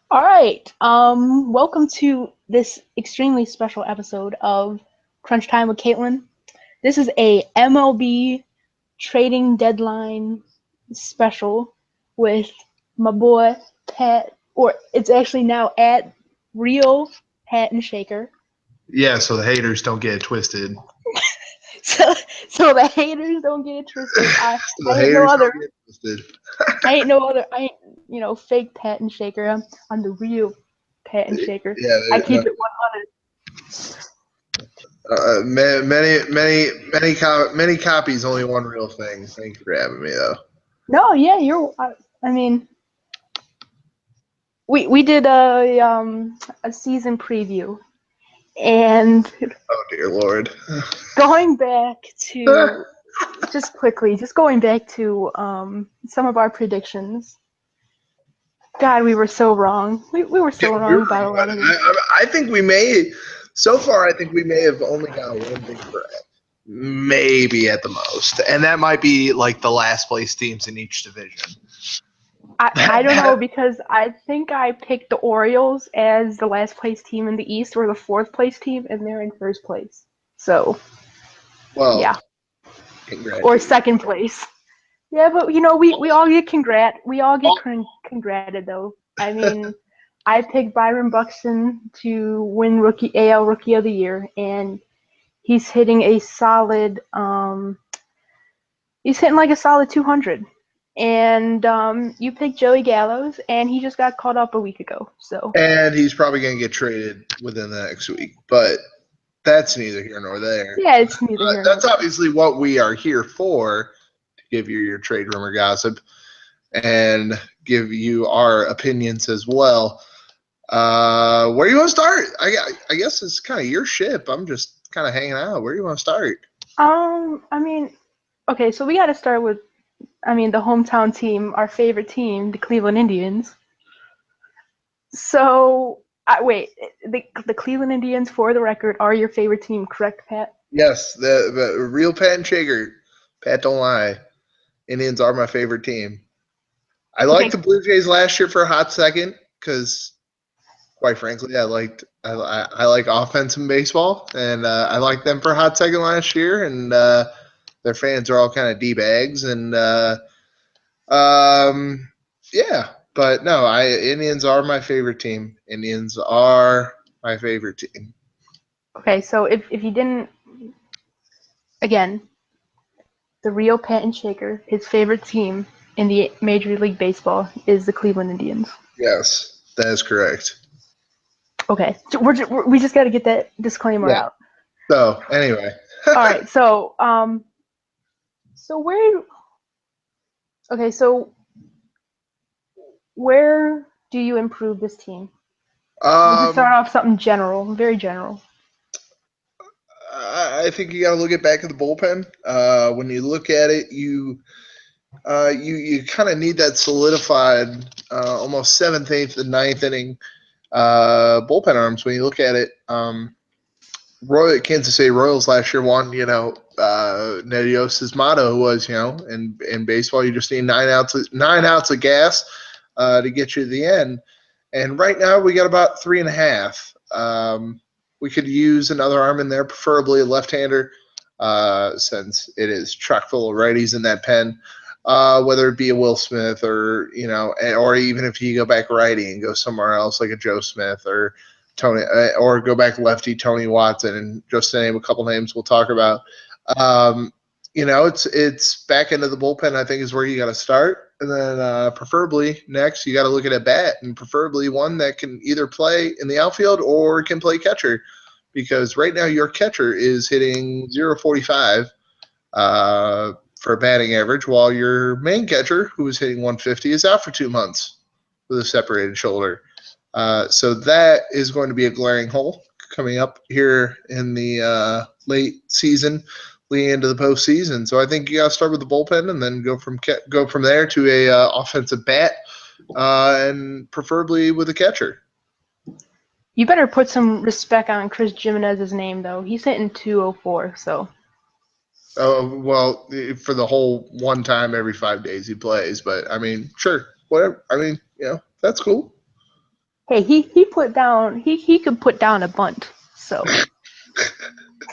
All right. Welcome to this extremely special episode of Crunch Time with Katelin. This is a MLB Trading Deadline special with my boy Pat, or it's actually now at Real Pat and Shaker. Yeah, so the haters don't get it twisted. So, so the haters don't get it twisted. I, So the I ain't no haters other. don't get it twisted. I ain't no other. I ain't fake Pat and Shaker. I'm the real Pat and Shaker. Yeah, I no, keep it 100. many copies, only one real thing. Thank you for having me, though. No, yeah, you're. I mean, we did a season preview, and Oh dear lord. going back to just going back to some of our predictions. God, we were so wrong. We were Yeah, so we're wrong about a wrong, but lot of these. I think we may. So far, I think we may have only got one thing correct, maybe at the most, and that might be like the last place teams in each division. I don't know because I think I picked the Orioles as the last place team in the East or the fourth place team, and they're in first place. So Well, yeah, or congratulations. second place. Yeah, but we all get congrated though. I mean, I picked Byron Buxton to win rookie AL Rookie of the Year, and he's hitting a solid. He's hitting like a solid 200. And you picked Joey Gallows, and he just got caught up a week ago. So And he's probably going to get traded within the next week, but that's neither here nor there. yeah, it's neither here nor That's there. obviously what we are here for, to give you your trade rumor gossip and give you our opinions as well. Where do you want to start? I guess it's kind of your ship. I'm just kind of hanging out. Where do you want to start? I mean, okay, so we got to start with, the hometown team, our favorite team, the Cleveland Indians. So, wait, the Cleveland Indians, for the record, are your favorite team, correct, Pat? Yes, the real Pat and Shaker. Pat don't lie. Indians are my favorite team. I liked Okay, the Blue Jays last year for a hot second because quite frankly, I like offense in baseball, and I liked them for a hot second last year, and their fans are all kind of d bags, and um, yeah. But no, I Indians are my favorite team. Indians are my favorite team. okay. So if you didn't, again, the real Pat and Shaker, his favorite team in the Major League Baseball is the Cleveland Indians. Yes, that is correct. Okay, so we just got to get that disclaimer Yeah. out. So anyway, All right, so where? Okay, so where do you improve this team? We can start um, off something general, very general. I think you got to look at back at the bullpen. When you look at it, you kind of need that solidified, almost seventh, eighth, and ninth inning bullpen arms. When you look at it, Kansas City Royals last year won. Nedios's motto was, in baseball, you just need nine outs of gas to get you to the end. And right now, we got about three and a half. We could use another arm in there, preferably a left-hander, since it is chock full of righties in that pen. Whether it be a Will Smith or even if you go back righty and go somewhere else like a Joe Smith or Tony, or go back lefty Tony Watson, and just to name a couple names we'll talk about. Um, it's back into the bullpen. I think is where you got to start, and then preferably next you got to look at a bat, and preferably one that can either play in the outfield or can play catcher, because right now your catcher is hitting 0.45 for batting average, while your main catcher, who is hitting 150, is out for 2 months with a separated shoulder. So that is going to be a glaring hole coming up here in the late season, leading into the postseason. So I think you got to start with the bullpen and then go from there to a offensive bat, and preferably with a catcher. You better put some respect on Chris Jimenez's name, though. He's hitting 204, so. Oh well, for the whole one time every 5 days he plays, but I mean, sure, whatever. I mean, that's cool. Hey, he put down he could put down a bunt. So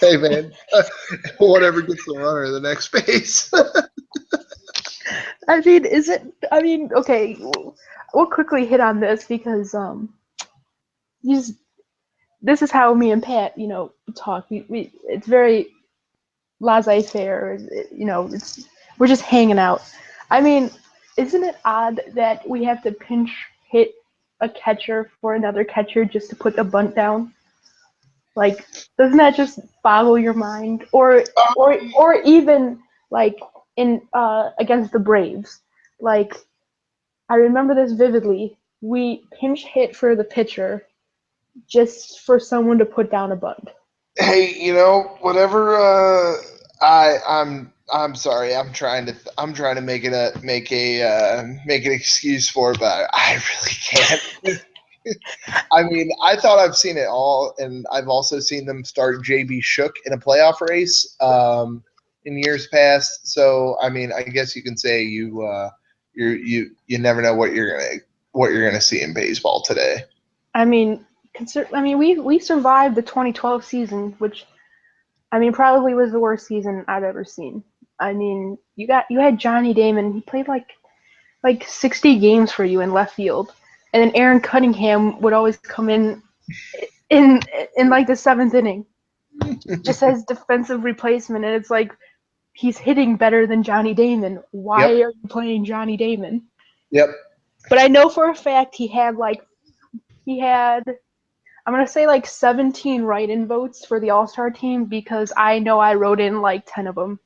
Hey man, whatever gets the runner the next base. I mean, is it? I mean, okay, we'll quickly hit on this because these this is how me and Pat, talk. We it's very laissez-faire. It's we're just hanging out. I mean, isn't it odd that we have to pinch hit a catcher for another catcher just to put the bunt down? Like, doesn't that just boggle your mind? Or even like in against the Braves, like I remember this vividly. We pinch hit for the pitcher just for someone to put down a bunt. Hey, whatever. I'm sorry. I'm trying to make an excuse for it, but I really can't. I mean, I thought I've seen it all, and I've also seen them start JB Shook in a playoff race in years past. So, I mean, I guess you can say you never know what you're gonna see in baseball today. I mean, we survived the 2012 season, which I mean probably was the worst season I've ever seen. I mean, you had Johnny Damon. He played like 60 games for you in left field, and then Aaron Cunningham would always come in in like the seventh inning just as defensive replacement, and it's like he's hitting better than Johnny Damon. Why Yep. are you playing Johnny Damon? Yep. But I know for a fact he had I'm gonna say like 17 write-in votes for the All-Star team because I know I wrote in like 10 of them,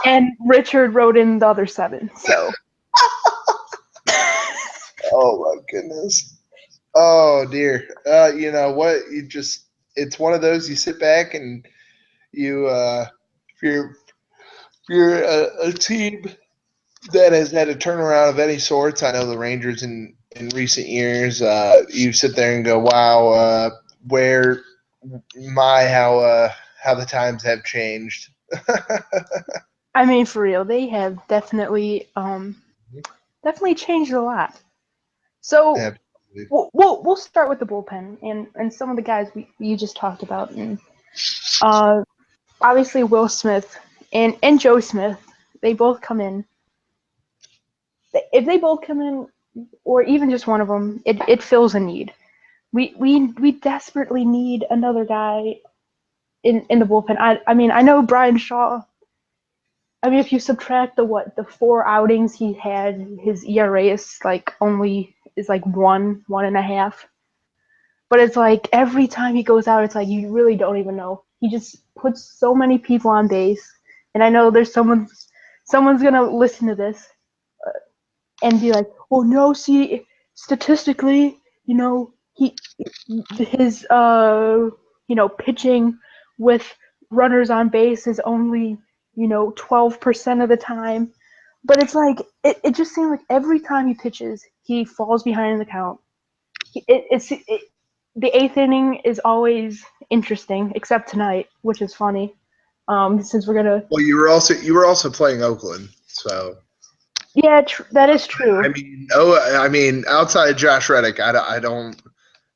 and Richard wrote in the other 7. So Oh my goodness. Oh dear. You know what? It's one of those you sit back and if you're a team that has had a turnaround of any sorts. I know the Rangers in recent years. You sit there and go, "Wow, where how the times have changed." I mean, for real, they have definitely changed a lot. So Absolutely. we'll start with the bullpen and some of the guys you just talked about, and uh, obviously Will Smith and Joe Smith. They both come in. If they both come in, or even just one of them, it fills a need. We desperately need another guy in the bullpen. I mean, I know Brian Shaw. I mean, if you subtract the 4 outings he had, his ERA is like 1.5. But it's like every time he goes out, it's like you really don't even know. He just puts so many people on base, and I know there's someone's gonna listen to this and be like, "Oh no, see, statistically, he his pitching with runners on base is only 12% of the time." But it's like it just seems like every time he pitches, he falls behind in the count. The eighth inning is always interesting, except tonight, which is funny. Since we're gonna, Well, you were also playing Oakland, so yeah, that is I true. mean, outside of Josh Reddick, I don't.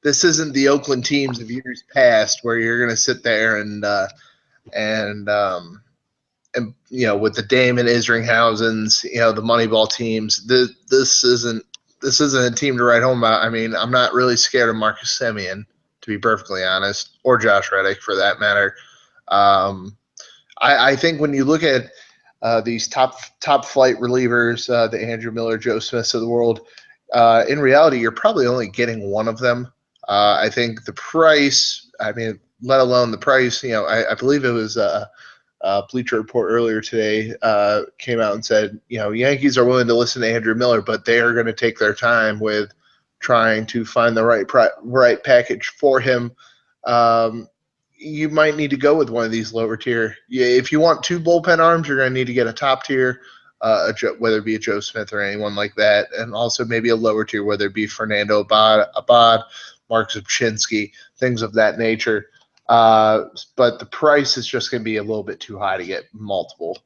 This isn't the Oakland teams of years past where you're going to sit there and with the Damon Isringhausens, the Moneyball teams. This isn't a team to write home about. I mean, I'm not really scared of Marcus Semien, to be perfectly honest, or Josh Reddick for that matter. Um, I think when you look at these top flight relievers, the Andrew Miller, Joe Smiths of the world, in reality, you're probably only getting one of them. I think the price. I mean, let alone the price. I believe it was Bleacher Report earlier today came out and said, Yankees are willing to listen to Andrew Miller, but they are going to take their time with trying to find the right package for him. Um, you might need to go with one of these lower tier. Yeah, if you want 2 bullpen arms, you're going to need to get a top tier, whether it be a Joe Smith or anyone like that, and also maybe a lower tier, whether it be Fernando Abad, Mark Zubchinski, things of that nature. But the price is just going to be a little bit too high to get multiple.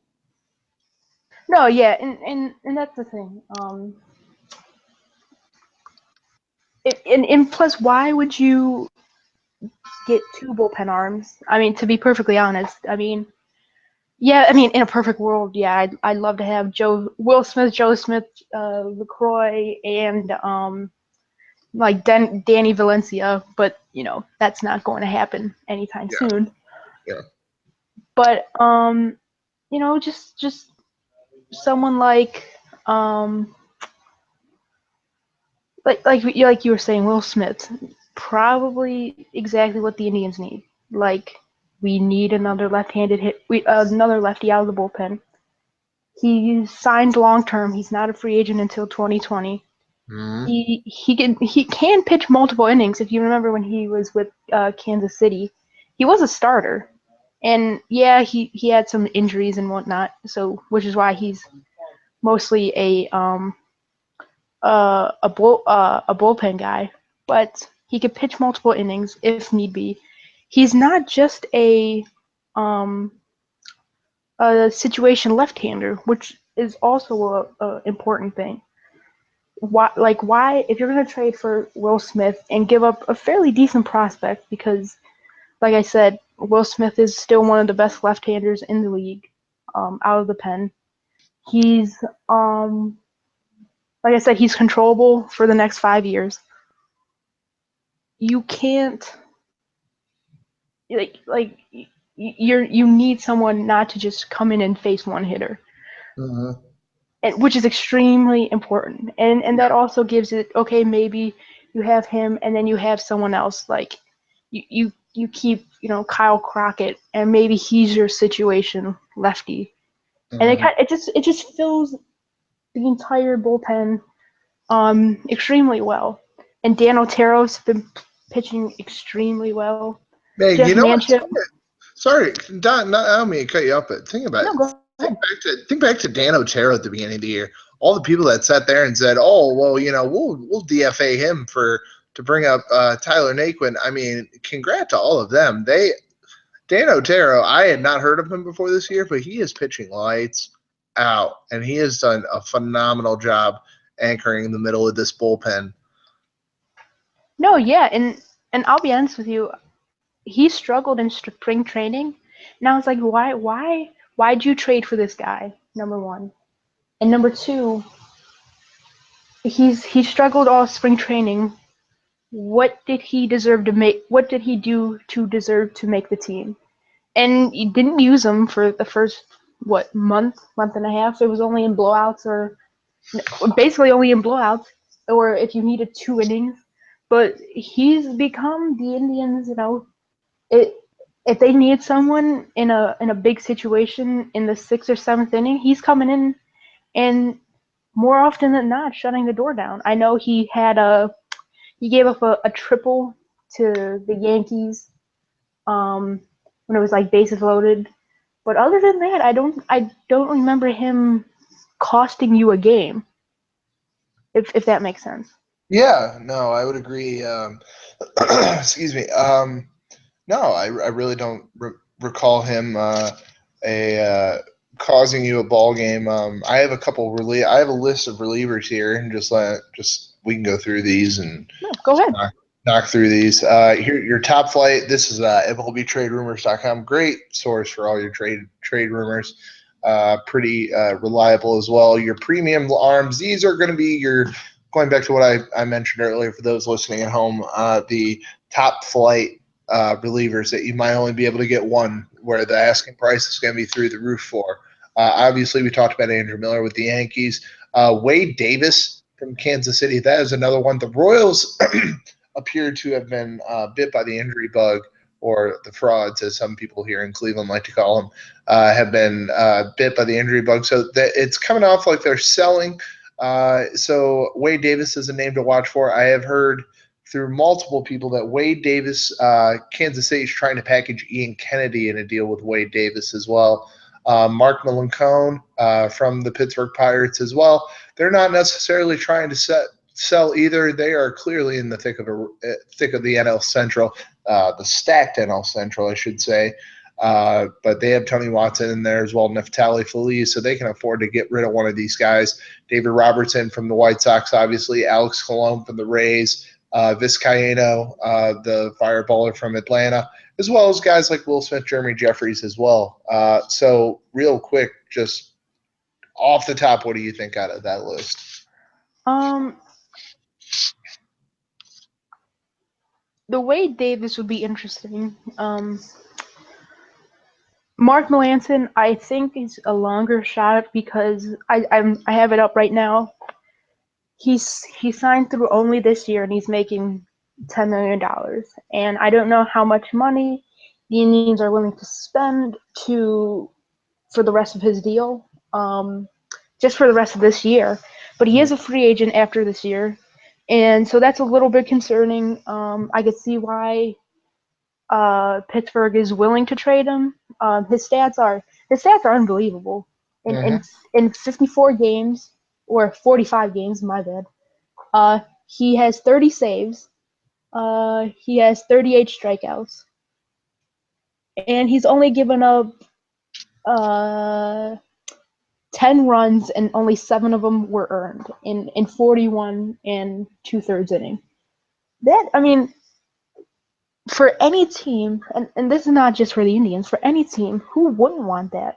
No, yeah, and that's the thing. And plus, why would you get two bullpen arms? I mean, to be perfectly honest, I mean, yeah, I mean, in a perfect world, yeah, I'd love to have Will Smith, Joe Smith, LaCroix, and like Danny Valencia, but that's not going to happen anytime Yeah, soon. yeah. But just someone um like you were saying, Will Smith, probably exactly what the Indians need. Like, we need another left-handed another lefty out of the bullpen. He signed long term. He's not a free agent until 2020. Mm-hmm. He can pitch multiple innings. If you remember when he was with Kansas City, he was a starter, and yeah, he had some injuries and whatnot. So which is why he's mostly a bullpen guy, but he could pitch multiple innings if need be. He's not just um a situation left-hander, which is also a important thing. Why, if you're going to trade for Will Smith and give up a fairly decent prospect, because like I said, Will Smith is still one of the best left-handers in the league, out of the pen. He's like I said, he's controllable for the next 5 years. You can't like you need someone not to just come in and face one hitter, Mm-hmm. and which is extremely important. And that also gives it, okay, maybe you have him and then you have someone else, like you keep Kyle Crockett, and maybe he's your situation lefty, and Mm-hmm. it just fills the entire bullpen extremely well. And Dan Otero's been pitching extremely well. Man, Jeff you know what? Manship. Sorry, Don, I don't mean to cut you up, but think about No, it. go ahead. Think back to Dan Otero at the beginning of the year. All the people that sat there and said, "Oh, well, we'll DFA him to bring up Tyler Naquin." I mean, congrats to all of them. Dan Otero, I had not heard of him before this year, but he is pitching lights out, and he has done a phenomenal job anchoring in the middle of this bullpen. No, yeah, and I'll be honest with you, he struggled in spring training. And I was like, why'd you trade for this guy? Number one, and number two, he struggled all spring training. What did he deserve to make? What did he do to deserve to make the team? And you didn't use him for the first month and a half. It was only in blowouts, or basically only in blowouts, or if you needed 2 innings. But he's become the Indians. It if they need someone in a big situation in the 6th or 7th inning, he's coming in and more often than not shutting the door down. I know he gave up a triple to the Yankees when it was like bases loaded. But other than that, I don't remember him costing you a game, if that makes sense. Yeah, no, I would agree. Excuse me. No, I really don't recall him a causing you a ball game. I have I have a list of relievers here, and just we can go through these and No, go ahead. knock through these. Here, your top flight. This is MLBTradeRumors.com. Great source for all your trade rumors. Pretty reliable as well. Your premium arms. These are going to be your, going back to what I mentioned earlier for those listening at home. The top flight relievers that you might only be able to get one, where the asking price is going to be through the roof for. Obviously, we talked about Andrew Miller with the Yankees. Wade Davis from Kansas City. That is another one. The Royals appear to have been bit by the injury bug, or the frauds, as some people here in Cleveland like to call them, have been bit by the injury bug. So it's coming off like they're selling. So Wade Davis is a name to watch for. I have heard through multiple people that Wade Davis, Kansas City is trying to package Ian Kennedy in a deal with Wade Davis as well. Mark Melancone from the Pittsburgh Pirates as well. They're not necessarily trying to sell either. They are clearly in the thick of the NL Central, the stacked NL Central, I should say. But they have Tony Watson in there as well, Neftali Feliz, so they can afford to get rid of one of these guys. David Robertson from the White Sox, obviously, Alex Colon from the Rays, Vizcaino, the fireballer from Atlanta, as well as guys like Will Smith, Jeremy Jeffries as well. So real quick, just off the top, what do you think out of that list? Um, the Wade Davis would be interesting. Mark Melanson, I think, is a longer shot because I have it up right now. He signed through only this year and he's making $10 million, and I don't know how much money the Indians are willing to spend to for the rest of his deal, just for the rest of this year. But he is a free agent after this year, and so that's a little bit concerning. I could see why Pittsburgh is willing to trade him. His stats are unbelievable. In Mm-hmm. in in 54 games or 45 games, my bad. He has 30 saves. He has 38 strikeouts, and he's only given up uh 10 runs, and only 7 of them were earned in 41 and 2/3 inning. That, I mean, for any team, and this is not just for the Indians, for any team, who wouldn't want that?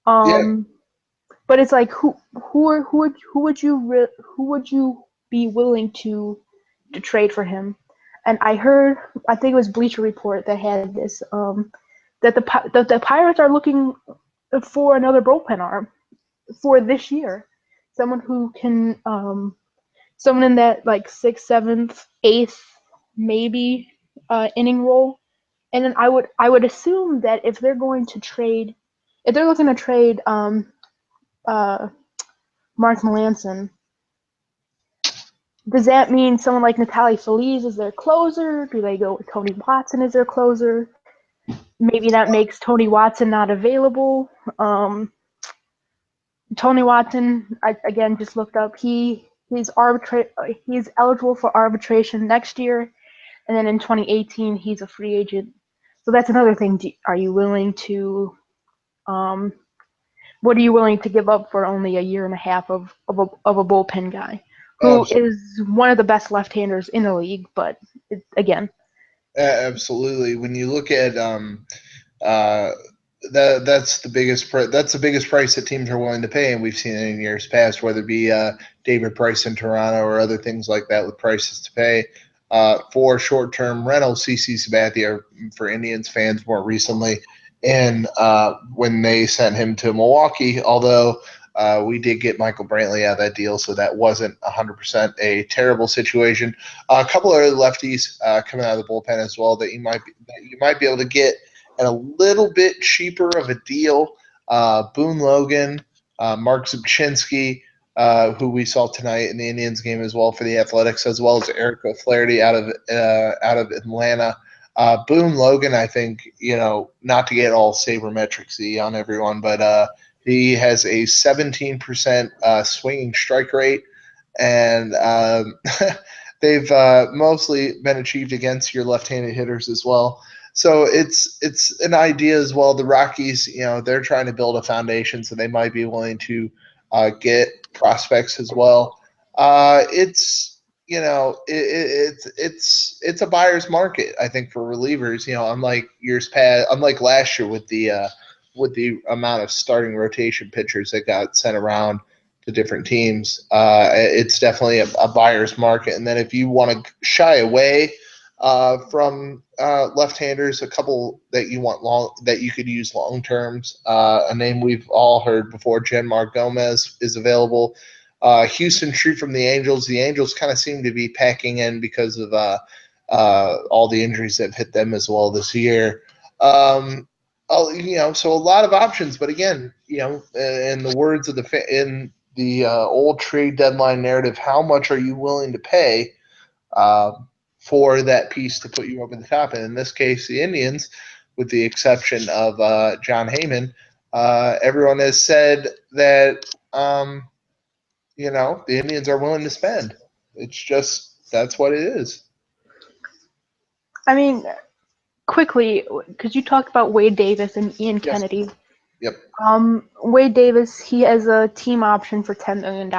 Yeah, Um, but it's like who would you be willing to trade for him? And I think it was Bleacher Report that had this, that the Pirates are looking for another bullpen arm for this year, someone who can, someone in that like sixth, seventh, eighth, maybe inning role. And then I would assume that if they're looking to trade uh, Mark Melanson, does that mean someone like Natalie Feliz is their closer? Do they go with Tony Watson as their closer? Maybe that makes Tony Watson not available. Tony Watson, I again just looked up. He's eligible for arbitration next year, and then in 2018 he's a free agent. So that's another thing. Are you willing to um, what are you willing to give up for only a year and a half of a bullpen guy who absolutely. is one of the best left-handers in the league? But again, Absolutely. When you look at uh, that's the biggest price that teams are willing to pay, and we've seen it in years past, whether it be David Price in Toronto or other things like that with prices to pay for short-term rentals. CC Sabathia for Indians fans more recently, and when they sent him to Milwaukee, although. We did get Michael Brantley out of that deal, so that wasn't 100% a terrible situation. A couple of other lefties coming out of the bullpen as well that you might be able to get at a little bit cheaper of a deal. Boone Logan, Mark Zubchinski, who we saw tonight in the Indians game as well for the Athletics, as well as Eric O'Flaherty out of Atlanta. Boone Logan, I think, not to get all sabermetricsy on everyone, but he has a 17% swinging strike rate, and they've mostly been achieved against your left-handed hitters as well. So it's an idea as well. The Rockies, they're trying to build a foundation, so they might be willing to get prospects as well. It's it's a buyer's market, I think, for relievers. Unlike last year with the amount of starting rotation pitchers that got sent around to different teams. It's definitely a buyer's market. And then if you want to shy away from left-handers, a couple that you could use long terms. A name we've all heard before, Jenmar Gomez, is available. Houston Street from the Angels. The Angels kind of seem to be packing in because of all the injuries that have hit them as well this year. So a lot of options, but again, in the words of in the old trade deadline narrative, how much are you willing to pay uh, for that piece to put you over the top? And in this case, the Indians, with the exception of John Heyman, everyone has said that the Indians are willing to spend. It's just that's what it is. I mean, quickly, because you talked about Wade Davis and Ian Yes. Kennedy. Yep. Wade Davis, he has a team option for $10 million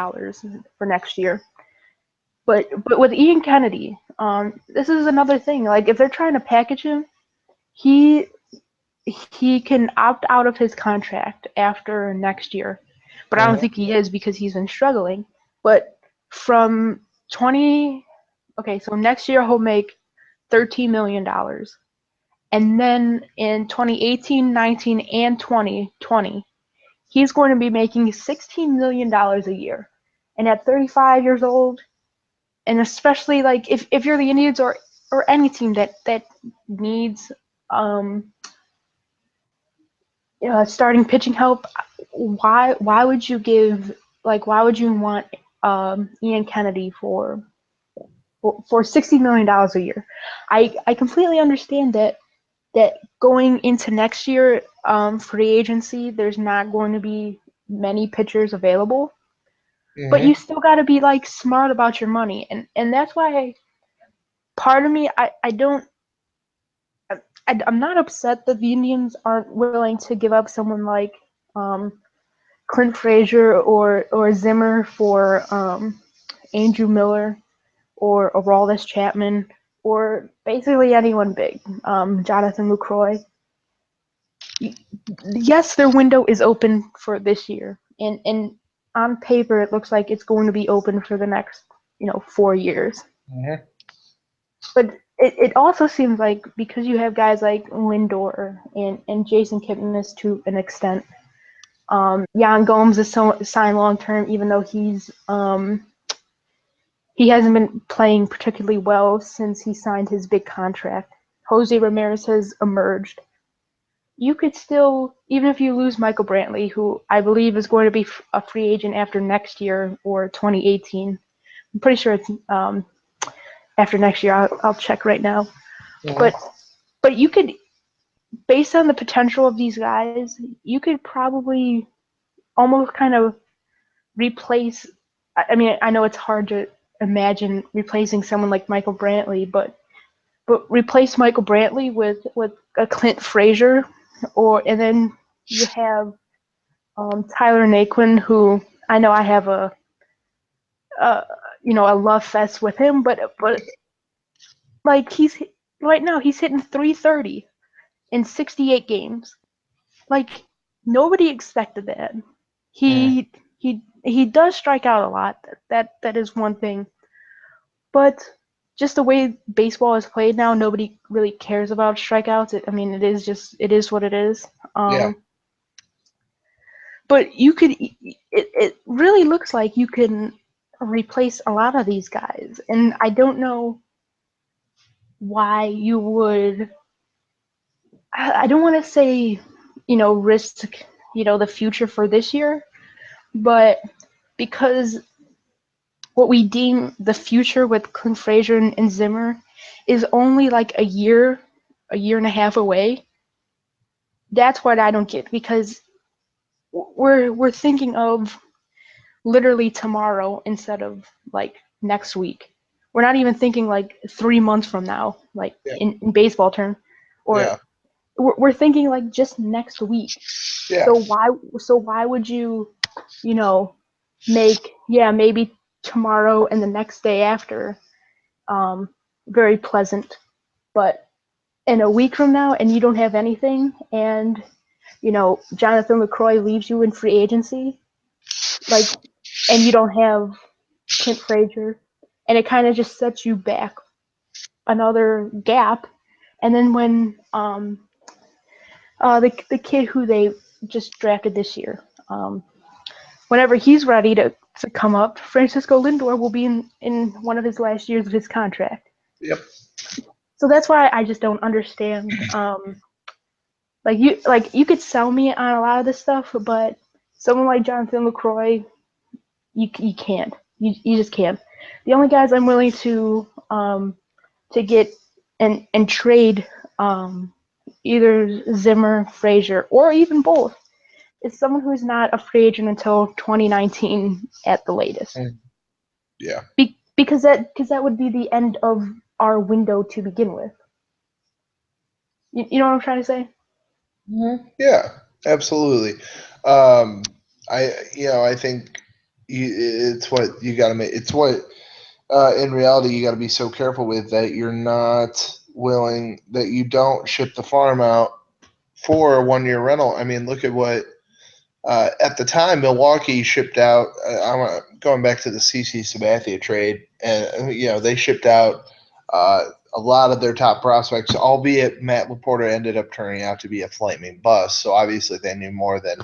for next year. But with Ian Kennedy, this is another thing. Like if they're trying to package him, he he can opt out of his contract after next year. But I don't Mm-hmm. think he is because he's been struggling. But from 20 okay, so next year he'll make $13 million. And then in 2018, 19, and 2020, he's going to be making $16 million a year. And at 35 years old, and especially like if you're the Indians or any team that needs um starting pitching help, why would you give why would you want Ian Kennedy for $60 million a year? I completely understand that going into next year, free agency, there's not going to be many pitchers available, but you Mm-hmm. still got to be like smart about your money, and that's why part of me I don't I'm not upset that the Indians aren't willing to give up someone like um, Clint Frazier or Zimmer for Andrew Miller or Aroldis Chapman or basically anyone big, Jonathan Lucroy. Yes, their window is open for this year, and on paper it looks like it's going to be open for the next 4 years. Mm-hmm. But it also seems like because you have guys like Lindor and Jason Kipnis to an extent, Jan Gomes is signed long term, even though he hasn't been playing particularly well since he signed his big contract. Jose Ramirez has emerged. You could still, even if you lose Michael Brantley, who I believe is going to be a free agent after next year or 2018. I'm pretty sure it's after next year. I'll check right now. But Mm-hmm. but you could, based on the potential of these guys, you could probably almost kind of replace. I mean, I know it's hard to imagine replacing someone like Michael Brantley, but replace Michael Brantley with a Clint Frazier, and then you have Tyler Naquin, who I know I have a a love fest with him, but like he's right now he's hitting 330 in 68 games. Like nobody expected that. He does strike out a lot. That is one thing. But just the way baseball is played now, nobody really cares about strikeouts. I mean, it is what it is. Yeah. But it really looks like you can replace a lot of these guys, and I don't know why you would. I don't want to say, risk, the future for this year, but because what we deem the future with Clint Frazier and Zimmer is only like a year and a half away. That's what I don't get, because we're thinking of literally tomorrow instead of like next week. We're not even thinking like 3 months from now, like Yeah. in baseball term, or Yeah. we're thinking like just next week. Yeah. So why would you, you know, make, yeah, maybe tomorrow and the next day after very pleasant, but in a week from now and you don't have anything, and Jonathan LaCroix leaves you in free agency, like, and you don't have Clint Frazier, and it kind of just sets you back another gap. And then when the kid who they just drafted this year, whenever he's ready to come up, Francisco Lindor will be in one of his last years of his contract. Yep. So that's why I just don't understand. Like you could sell me on a lot of this stuff, but someone like Jonathan LaCroix, you can't. You just can't. The only guys I'm willing to get and trade either Zimmer, Frazier, or even both is someone who's not a free agent until 2019 at the latest. Mm. Yeah. Because that would be the end of our window to begin with. You know what I'm trying to say? Yeah. Absolutely. Um, I think it's what you got to make. It's what in reality, you got to be so careful with that you're not willing that you don't ship the farm out for a 1 year rental. I mean, look at what at the time Milwaukee shipped out. Going back to the CC Sabathia trade, and they shipped out a lot of their top prospects, albeit Matt Laporta ended up turning out to be a flaming bust. So obviously they knew more than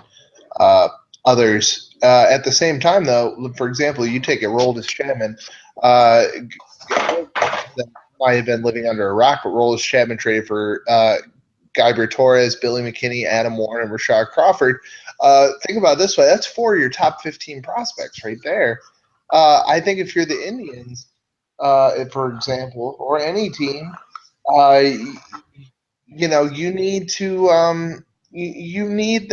uh, others. At the same time, though, for example, you take a Roldis Chapman. That might have been living under a rock, but Roldis Chapman traded for Guybert Torres, Billy McKinney, Adam Warren, and Rashad Crawford. Think about it this way: that's 4 of your top 15 prospects right there. I think if you're the Indians, for example, or any team, uh, you need to you need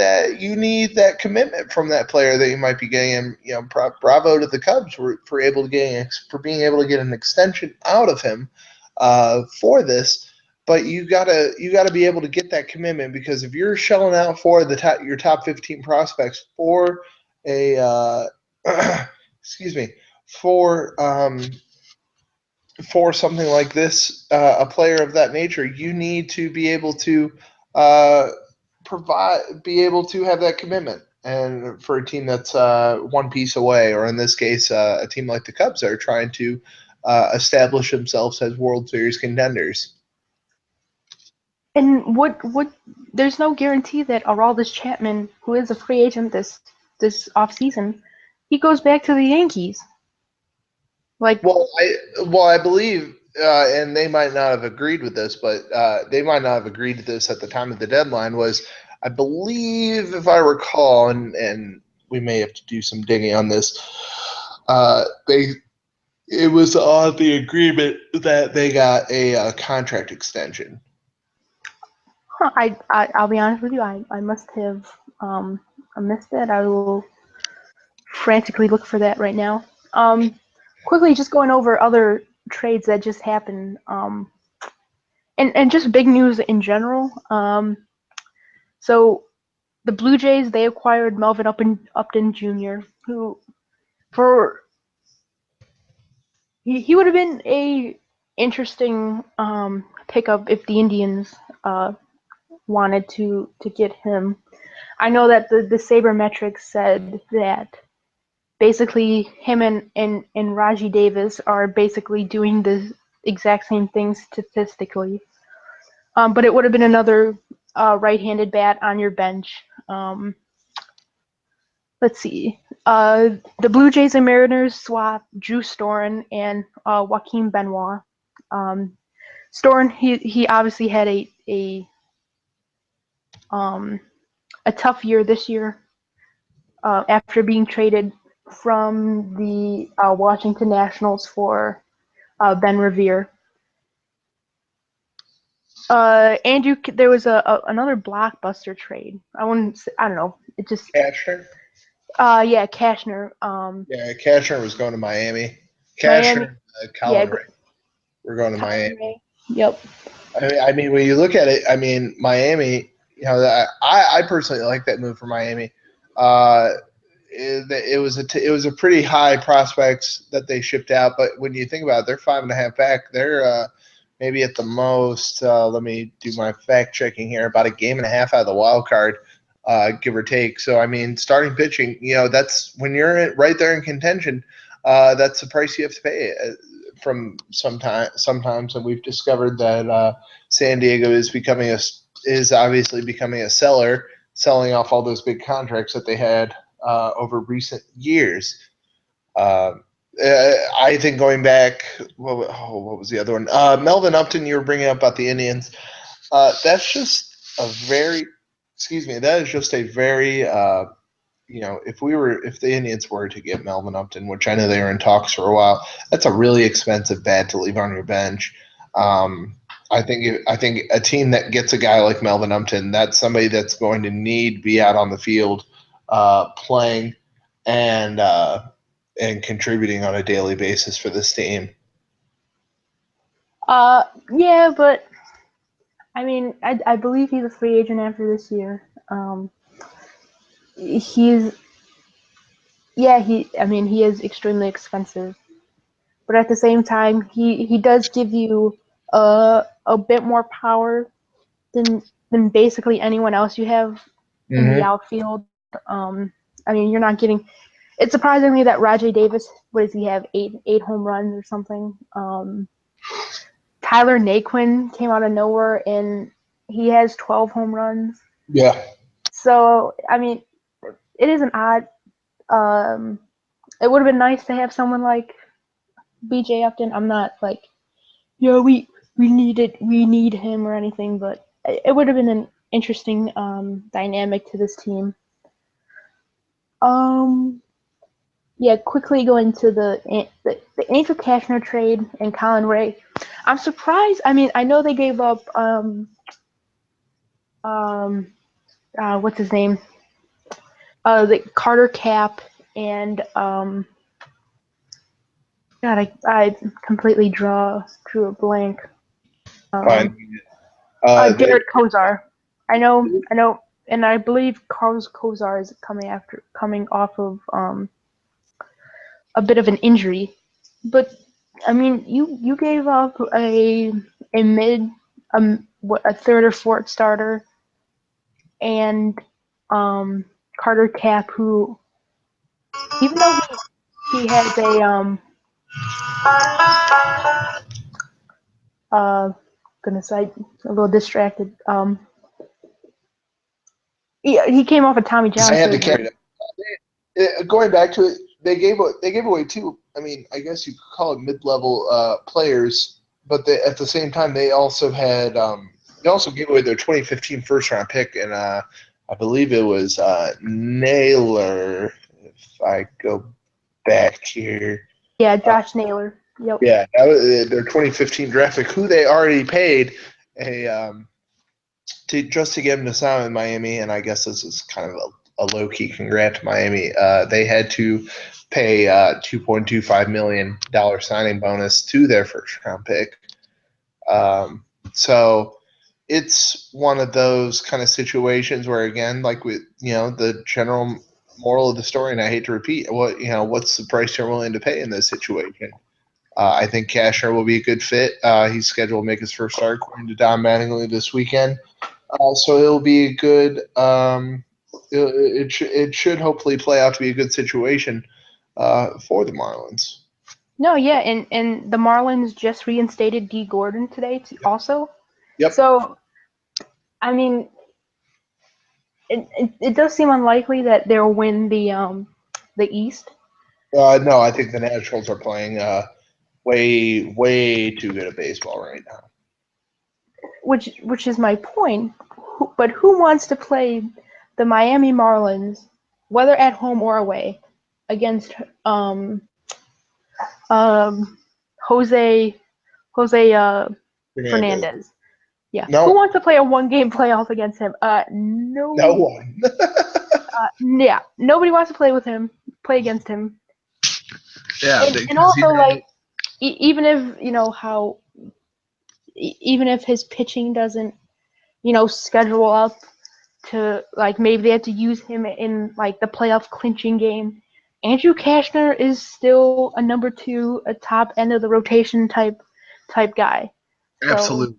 that commitment from that player that you might be getting. And bravo to the Cubs for being able to get an extension out of him for this. But you gotta be able to get that commitment, because if you're shelling out for your top 15 prospects for a excuse me, for for something like this, a player of that nature, you need to be able to uh, be able to have that commitment. And for a team that's one piece away, or in this case, a team like the Cubs are trying to establish themselves as World Series contenders. And there's no guarantee that Aroldis Chapman, who is a free agent this off season, he goes back to the Yankees. Like, I believe, and they might not have agreed with this, but they might not have agreed to this at the time of the deadline. Was, I believe, if I recall, and we may have to do some digging on this. It was on the agreement that they got a contract extension. I'll be honest with you, I must have I missed it. I will frantically look for that right now. Quickly, just going over other trades that just happened, and just big news in general. So the Blue Jays, they acquired Melvin Upton Jr., who for he would have been a interesting pickup if the Indians wanted to get him. I know that the sabermetrics said that basically him and Raji Davis are basically doing the exact same things statistically. But it would have been another right-handed bat on your bench. Let's see. The Blue Jays and Mariners swapped Drew Storen and Joaquin Benoit. Storen, he obviously had um, a tough year this year after being traded from the Washington Nationals for Ben Revere. Andrew, there was another blockbuster trade. I don't know. It just. Cashner? Yeah, Cashner. Yeah, Cashner was going to Miami. Miami. Cashner, Colin Yeah, Ray were going to Colin Miami. Ray. Yep. I mean, when you look at it, I mean, Miami. I personally like that move for Miami. It was a pretty high prospects that they shipped out, but when you think about it, they're 5.5 back. They're maybe at the most. Let me do my fact checking here. About a game and a half out of the wild card, give or take. So I mean, starting pitching, that's when you're right there in contention. That's the price you have to pay. From sometimes, and we've discovered that San Diego is obviously becoming a seller, selling off all those big contracts that they had over recent years. Uh, I think going back, what was the other one? Melvin Upton, you were bringing up about the Indians. That's just a very, excuse me, that is just a very, if the Indians were to get Melvin Upton, which I know they were in talks for a while, that's a really expensive bat to leave on your bench. I think a team that gets a guy like Melvin Upton, that's somebody that's going to need to be out on the field playing and contributing on a daily basis for this team. Yeah, but I mean, I believe he's a free agent after this year. He's, yeah, I mean, he is extremely expensive. but at the same time, he does give you a bit more power than basically anyone else you have in the outfield. I mean, you're not getting. It's surprising me that Rajay Davis, what does he have, eight home runs or something? Tyler Naquin came out of nowhere and he has 12 home runs. Yeah. So I mean, it is an odd. It would have been nice to have someone like BJ Upton. I'm not like, yeah, we need him or anything, but it would have been an interesting dynamic to this team. Yeah, quickly go into the Angel Cashner trade and Colin Ray. I'm surprised. I mean, I know they gave up what's his name? The Carter Cap and God, I completely drew a blank. Um, They Jared Kozar. I know, and I believe Carlos Kozar is coming off of a bit of an injury, but I mean, you gave up a mid a third or fourth starter and Carter Cap, who even though he has a goodness, I a little distracted. He came off a Tommy John I had to surgery. carry it. Going back to it, they gave away two. I mean, I guess you could call it mid-level players, but at the same time they also had they also gave away their 2015 first-round pick, and I believe it was Naylor. If I go back here, Yeah, Josh Naylor. Yep. yeah, that was their 2015 draft pick, who they already paid a to just to get him to sign in Miami, and I guess this is kind of a low key congrats to Miami. They had to pay $2.25 million signing bonus to their first round pick. So it's one of those kind of situations where, again, like with the general moral of the story, and I hate to repeat, what's the price you're willing to pay in this situation? I think Cashner will be a good fit. He's scheduled to make his first start according to Don Mattingly this weekend. So it'll be a good. It should hopefully play out to be a good situation for the Marlins. No, yeah, and the Marlins just reinstated D. Gordon today also. Yep. So, I mean, it does seem unlikely that they'll win the East. No, I think the Nationals are playing way too good at baseball right now. Which is my point. But who wants to play the Miami Marlins, whether at home or away, against um, Jose Fernandez? Yeah. No. Who wants to play a one-game playoff against him? No. No one. Yeah. Nobody wants to play against him. Yeah. And also, like, even if even if his pitching doesn't, schedule up to, like, maybe they have to use him in, like, the playoff clinching game. Andrew Cashner is still a number 2, a top end of the rotation type guy. So, absolutely.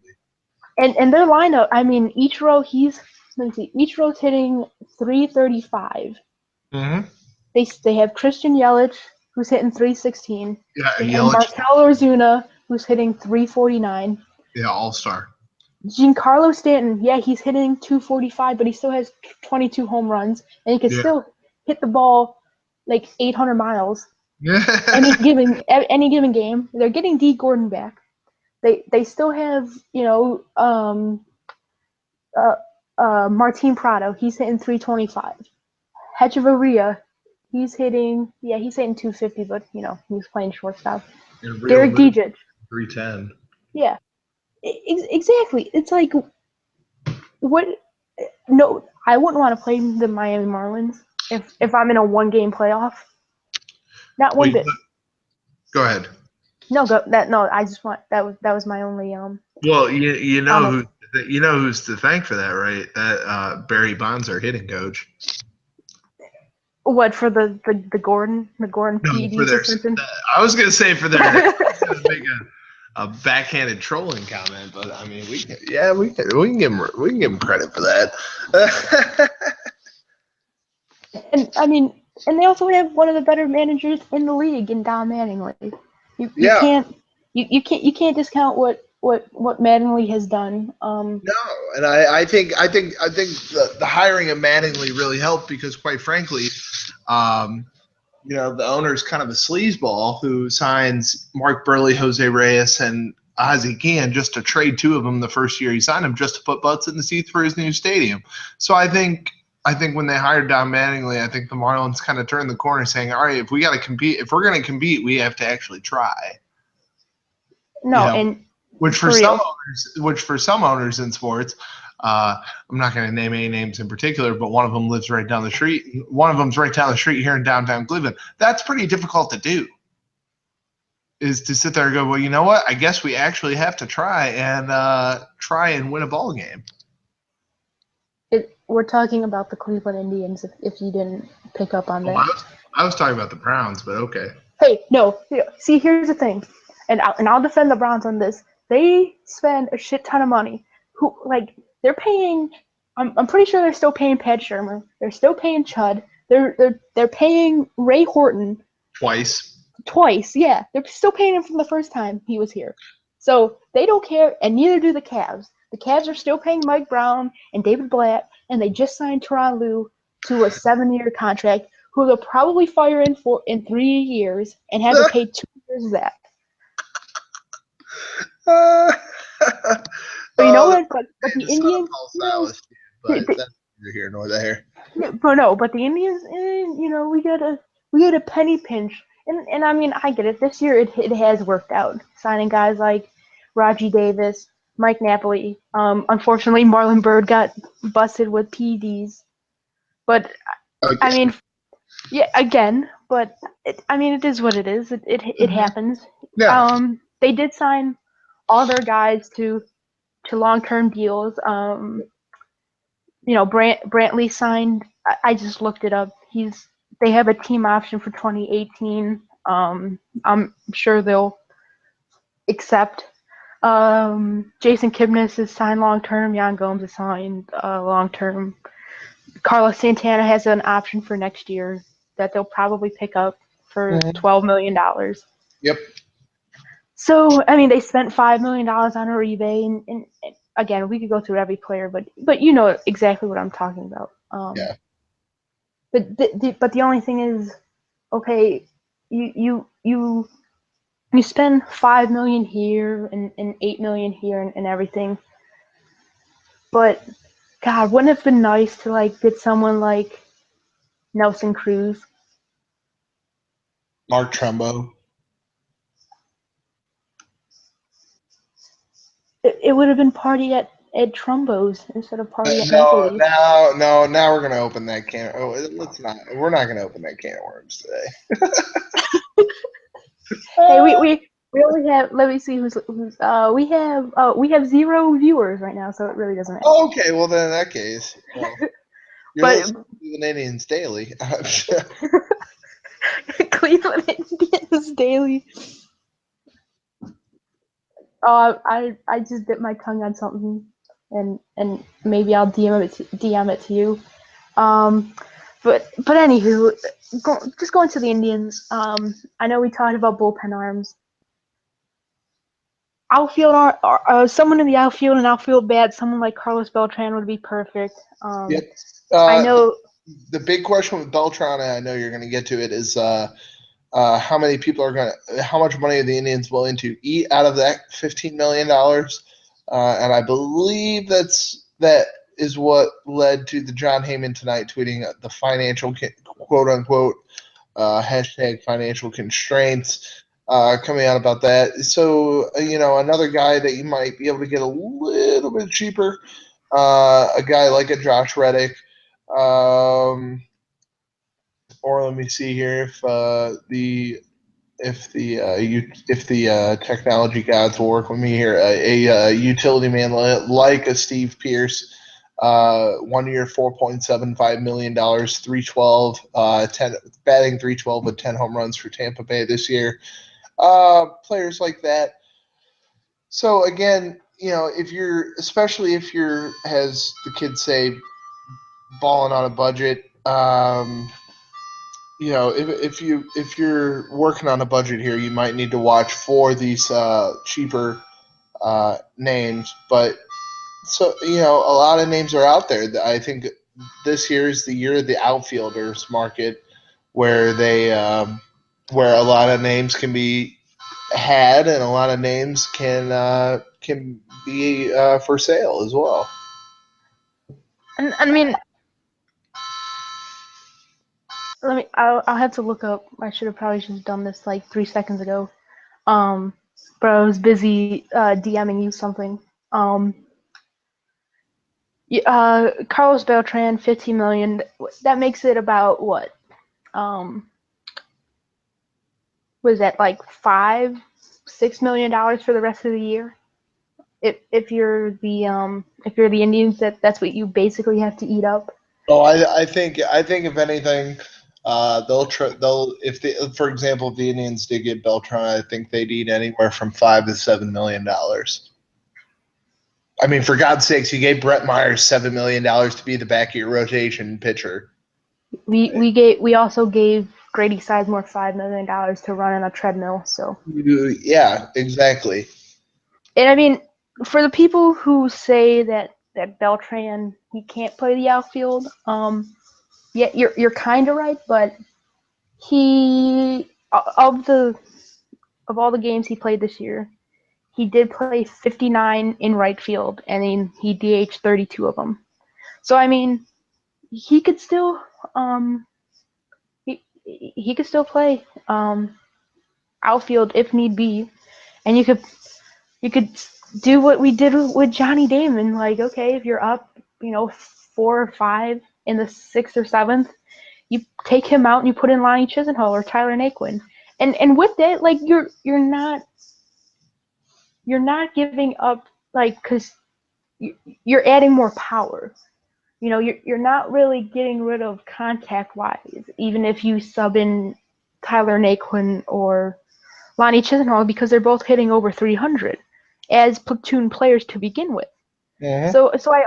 And their lineup, I mean, each row's hitting 335. Mm-hmm. They have Christian Yelich, who's hitting 316. Yeah, They have Yelich. Marcell Ozuna, who's hitting 349. Yeah, all-star. Giancarlo Stanton, yeah, he's hitting 245, but he still has 22 home runs, and he can still hit the ball like 800 miles any given game. They're getting D. Gordon back. They still have Martin Prado. He's hitting 325. Hechavarria, he's hitting 250, but he's playing shortstop. Derek Dietrich, 310. yeah, exactly. It's like what? No, I wouldn't want to play the Miami Marlins if I'm in a one-game playoff. Not one bit. Go ahead. No, I just want that was my only Well, you know who's to thank for that, right? That Barry Bonds, our hitting coach. What for the Gordon No, for PED their. suspension? I was gonna say for their. I was gonna make a backhanded trolling comment, but I mean, we can give him credit for that. And I mean, and they also have one of the better managers in the league in Don Mattingly. You Yeah, can't you can't discount what Mattingly has done. no, and I think the hiring of Mattingly really helped because, quite frankly, um, the owner's kind of a sleazeball who signs Mark Burley, Jose Reyes, and Ozzie Guillen just to trade two of them the first year he signed them just to put butts in the seats for his new stadium. So I think when they hired Don Mattingly, I think the Marlins kind of turned the corner saying, all right, if we got to compete, if we're going to compete, we have to actually try. No, and Which for for real. some owners in sports, I'm not going to name any names in particular, but one of them lives right down the street. One of them's right down the street here in downtown Cleveland. That's pretty difficult to do. Is to sit there and go, well, you know what? I guess we actually have to try and win a ball game. We're talking about the Cleveland Indians. If you didn't pick up on Oh, that. I was talking about the Browns, but okay. Hey, no. See, here's the thing, and I'll defend the Browns on this. They spend a shit ton of money. They're paying. I'm pretty sure they're still paying Pat Shermer. They're still paying Chud. They're paying Ray Horton twice. Yeah, they're still paying him from the first time he was here. So they don't care, and neither do the Cavs. The Cavs are still paying Mike Brown and David Blatt, and they just signed Teron Lue to a 7-year contract, who they'll probably fire in 3 years and have to pay 2 years of that. But you know what? But the Indians, but that's neither here nor there. but the Indians, we got a penny pinch, and I mean I get it. This year it has worked out, signing guys like Raji Davis, Mike Napoli. Unfortunately, Marlon Byrd got busted with PEDs, but I mean, yeah, again. But it is what it is. It happens. Yeah. They did sign all their guys to long-term deals. Brantley signed. I just looked it up. They have a team option for 2018. I'm sure they'll accept. Jason Kipnis is signed long-term. Yan Gomes is signed long-term. Carlos Santana has an option for next year that they'll probably pick up for $12 million. Yep. So, I mean, they spent $5 million on Uribe, and again, we could go through every player, but you know exactly what I'm talking about. Yeah. But the only thing is, okay, you spend $5 million here and $8 million here and everything, but God, wouldn't it have been nice to get someone like Nelson Cruz? Mark Trumbo. It would have been party at Trumbo's instead of party at No, Napoli's. now we're gonna open that can. Oh, let's not. We're not gonna open that can of worms today. Hey, we only have. Let me see who's. We have 0 viewers right now, so it really doesn't matter. Okay, well then in that case, you're But listening to the Indians Daily. Cleveland Indians Daily. Oh, I just dipped my tongue on something, and maybe I'll DM it to you. But anywho, just going to the Indians. I know we talked about bullpen arms. Outfield, someone in the outfield and outfield bat, someone like Carlos Beltran would be perfect. Yep. I know. The big question with Beltran, and I know you're going to get to it, is how many people are going to, how much money are the Indians willing to eat out of that $15 million? And I believe that is what led to the John Heyman tonight tweeting the financial, quote unquote, hashtag financial constraints coming out about that. So, another guy that you might be able to get a little bit cheaper, a guy like a Josh Reddick. Or let me see here if the technology gods will work with me here. A utility man like a Steve Pierce 1 year, $4.75 million, 312, 10 batting 312 with 10 home runs for Tampa Bay this year. Players like that. So again, especially if you're, as the kids say, balling on a budget. If you're working on a budget here, you might need to watch for these cheaper names. But a lot of names are out there. I think this year is the year of the outfielders market, where where a lot of names can be had, and a lot of names can be for sale as well. And I mean, I'll have to look up. I should have probably just done this like 3 seconds ago. But I was busy DMing you something. Carlos Beltran, 15 million. That makes it about what? Was that like $5-6 million for the rest of the year? If you're the Indians, that's what you basically have to eat up. Oh, I think if anything, they'll if they, for example, if the Indians did get Beltran, I think they'd eat anywhere from $5 to $7 million. I mean, for God's sakes, you gave Brett Myers $7 million to be the back of your rotation pitcher. We also gave Grady Sizemore $5 million to run on a treadmill. So Yeah, exactly. and I mean, for the people who say that Beltran he can't play the outfield, yeah, you're kind of right, but he of all the games he played this year, he did play 59 in right field, and then he DH 32 of them. So I mean, he could still he could still play outfield if need be, and you could do what we did with Johnny Damon. Like, okay, if you're up, 4 or 5 in the 6th or 7th, you take him out and you put in Lonnie Chisenhall or Tyler Naquin, and with that, like you're not giving up, like, because you're adding more power. You're not really getting rid of contact wise, even if you sub in Tyler Naquin or Lonnie Chisenhall, because they're both hitting over 300 as platoon players to begin with. Mm-hmm. So I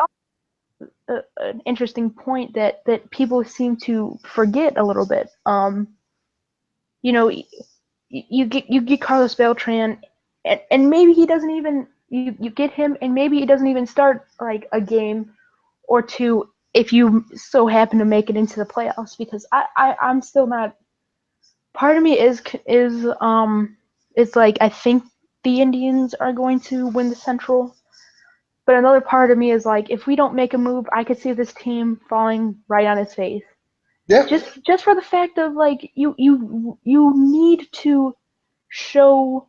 an interesting point that people seem to forget a little bit. You get Carlos Beltran, and maybe he doesn't even you get him, and maybe he doesn't even start like a game or two if you so happen to make it into the playoffs, because I'm still not. Part of me is like, I think the Indians are going to win the Central, but another part of me is like, if we don't make a move, I could see this team falling right on its face. Yeah. Just for the fact of, like, you need to show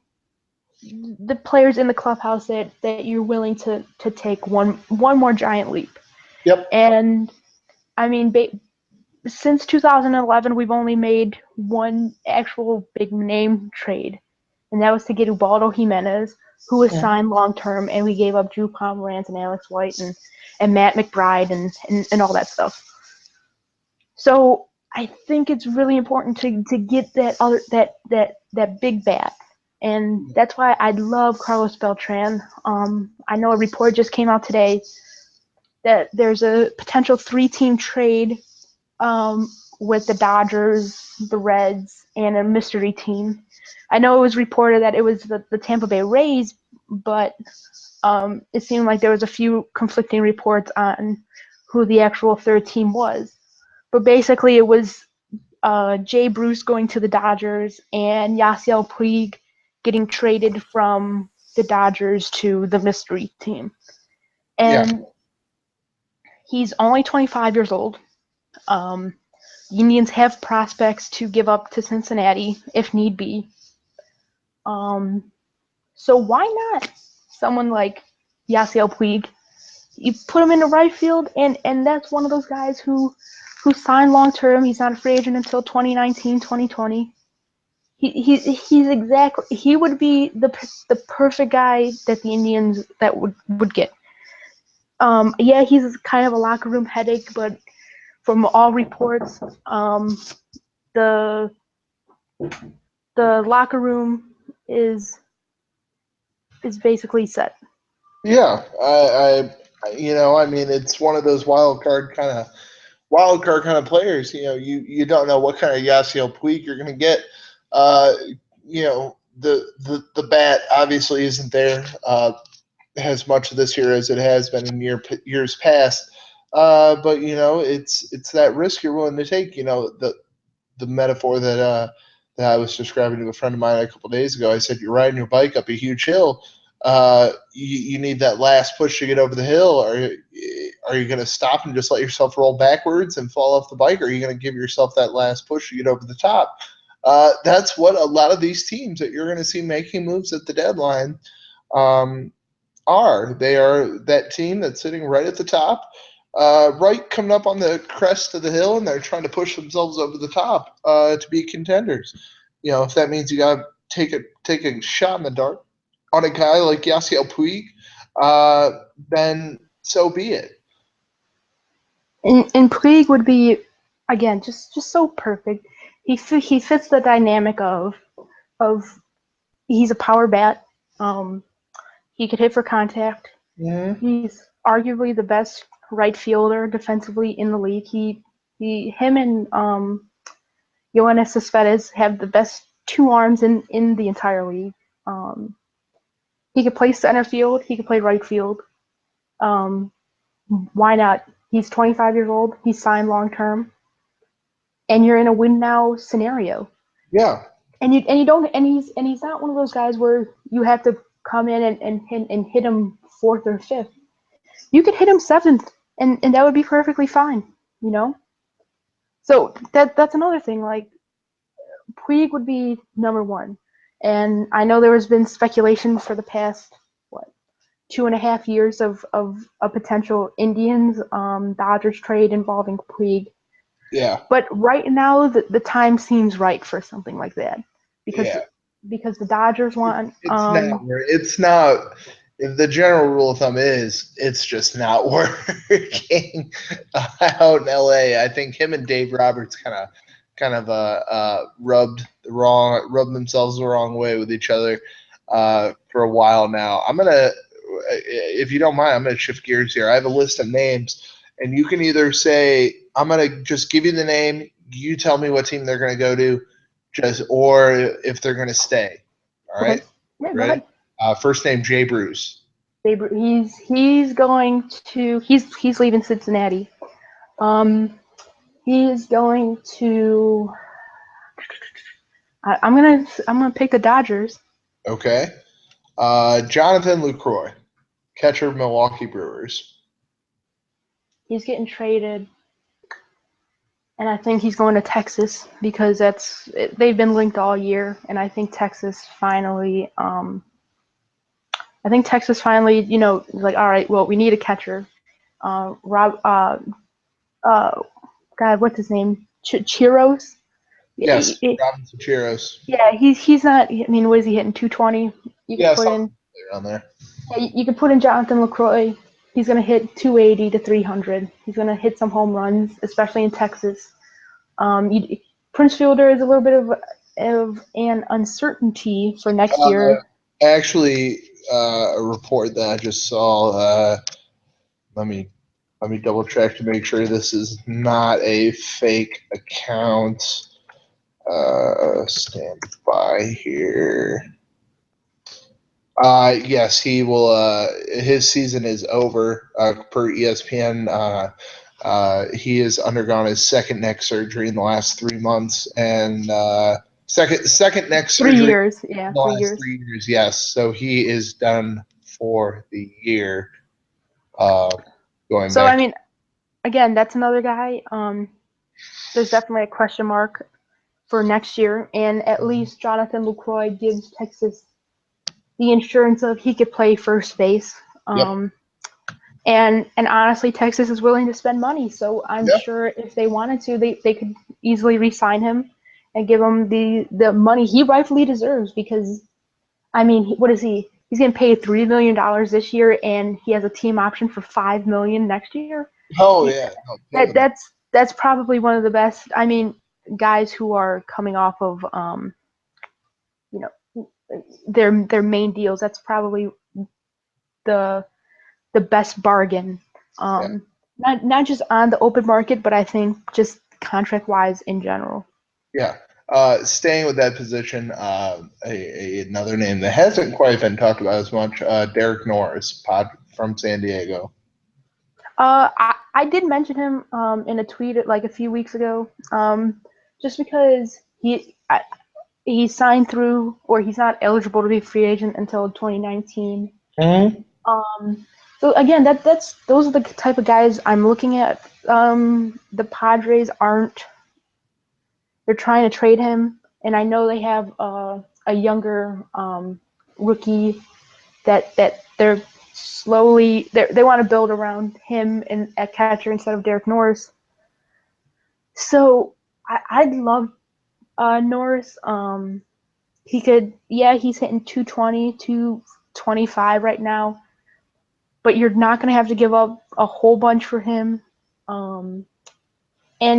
the players in the clubhouse that you're willing to take one more giant leap. Yep. And I mean, since 2011, we've only made one actual big name trade, and that was to get Ubaldo Jimenez, who was signed long term, and we gave up Drew Pomeranz and Alex White and Matt McBride and all that stuff. So I think it's really important to get that big bat, and that's why I love Carlos Beltran. I know a report just came out today that there's a potential 3-team trade with the Dodgers, the Reds, and a mystery team. I know it was reported that it was the Tampa Bay Rays, but it seemed like there was a few conflicting reports on who the actual third team was. But basically, it was Jay Bruce going to the Dodgers and Yasiel Puig getting traded from the Dodgers to the mystery team. And he's only 25 years old. The Indians have prospects to give up to Cincinnati if need be. So why not someone like Yasiel Puig? You put him in the right field, and that's one of those guys who signed long term. He's not a free agent until 2019, 2020. He would be the perfect guy that the Indians would get. Yeah, he's kind of a locker room headache, but from all reports, the the locker room is basically set. Yeah, I mean, it's one of those wild card kind of players. You don't know what kind of Yasiel Puig you're going to get. Uh, the bat obviously isn't there as much this year as it has been in years past. But it's that risk you're willing to take. The metaphor that I was describing to a friend of mine a couple of days ago. I said, you're riding your bike up a huge hill. You need that last push to get over the hill. Are you going to stop and just let yourself roll backwards and fall off the bike? Or are you going to give yourself that last push to get over the top? That's what a lot of these teams that you're going to see making moves at the deadline are. They are that team that's sitting right at the top, right coming up on the crest of the hill, and they're trying to push themselves over the top to be contenders. If that means you got to take a shot in the dark on a guy like Yasiel Puig, then so be it. And Puig would be, again, just so perfect. He fits the dynamic of he's a power bat. He could hit for contact. Mm-hmm. He's arguably the best right fielder defensively in the league. Him and Yoenis Cespedes have the best two arms in the entire league. He could play center field. He could play right field. Why not? He's 25 years old. He's signed long term, and you're in a win now scenario. Yeah. And you don't and he's not one of those guys where you have to come in and hit him fourth or fifth. You could hit him seventh, and that would be perfectly fine. So that's another thing. Like, Puig would be number one, and I know there has been speculation for the past 2.5 years of a potential Indians Dodgers trade involving Puig. Yeah. But right now, the time seems right for something like that because Yeah. the Dodgers want. It's not. The general rule of thumb is it's just not working out in LA. I think him and Dave Roberts kind of rubbed themselves the wrong way with each other for a while now. If you don't mind, I'm gonna shift gears here. I have a list of names, and you can either say I'm gonna just give you the name, you tell me what team they're gonna go to, or if they're gonna stay. All right. Okay. Yeah, go Ready? ahead. First name Jay Bruce. He's going to he's leaving Cincinnati. He's going to. I'm gonna pick the Dodgers. Okay. Jonathan Lucroy, catcher, Milwaukee Brewers. He's getting traded, and I think he's going to Texas because they've been linked all year, and I think Texas finally. Like, all right, well, we need a catcher. God, what's his name? Chiros. Yes, Robinson Chiros. Yeah, he's not. I mean, what is he hitting? 220. You could put in around there. Yeah, you could put in Jonathan LaCroix. He's gonna hit 280 to 300. He's gonna hit some home runs, especially in Texas. Prince Fielder is a little bit of an uncertainty for next year. Actually, a report that I just saw. Let me double check to make sure this is not a fake account. Stand by here. Yes, he will. His season is over per ESPN. He has undergone his second neck surgery in the last 3 months, and second neck surgery 3 years. Yeah, in the 3 last years. 3 years. Yes, so he is done for the year. Going So back. I mean, again, that's another guy. There's definitely a question mark for next year, and at least Jonathan LaCroix gives Texas the insurance of he could play first base. Yep. And honestly, Texas is willing to spend money, so I'm sure if they wanted to, they could easily re-sign him and give him the money he rightfully deserves. Because, I mean, what is he? he's getting paid $3 million this year, and he has a team option for $5 million next year. Oh yeah, no, That's probably one of the best. I mean, guys who are coming off of you know, their main deals. That's probably the best bargain. yeah. Not just on the open market, but I think just contract wise in general. Yeah. Staying with that position, another name that hasn't quite been talked about as much, Derek Norris, pod from San Diego. I did mention him in a tweet like a few weeks ago, just because he signed through, or he's not eligible to be a free agent until 2019. So again, those are the type of guys I'm looking at. The Padres aren't. They're trying to trade him, and I know they have a younger rookie that they're slowly they want to build around him and at catcher instead of Derek Norris. So I'd love Norris. He could, he's hitting 220, 225 right now, but you're not going to have to give up a whole bunch for him. And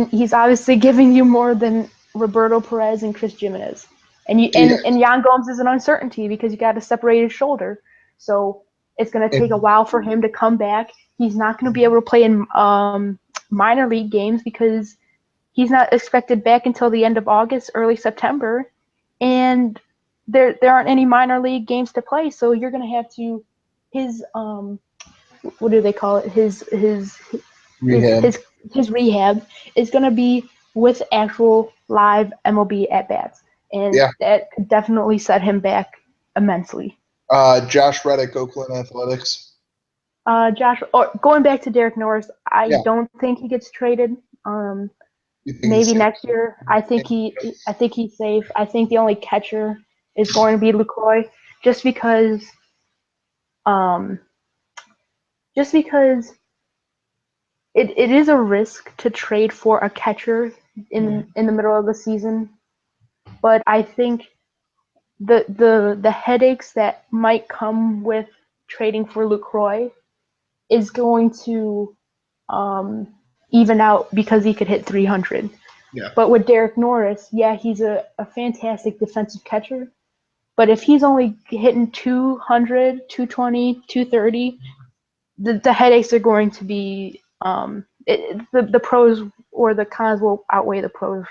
he's obviously giving you more than Roberto Perez and Chris Jimenez. And Yan Gomes is an uncertainty because you got a separated shoulder. So it's going to take a while for him to come back. He's not going to be able to play in minor league games because he's not expected back until the end of August, early September. And there aren't any minor league games to play. So you're going to have to, what do they call it? His rehab is going to be with actual live MLB at bats, and that could definitely set him back immensely. Josh Reddick, Oakland Athletics. Going back to Derek Norris, I don't think he gets traded. Maybe next year. I think he's safe. I think the only catcher is going to be LaCroix, just because it is a risk to trade for a catcher in the middle of the season, but I think the headaches that might come with trading for LaCroix is going to even out because he could hit 300. Yeah. But with Derek Norris, he's a fantastic defensive catcher, but if he's only hitting 200, 220, 230, the headaches are going to be the pros or the cons will outweigh the pros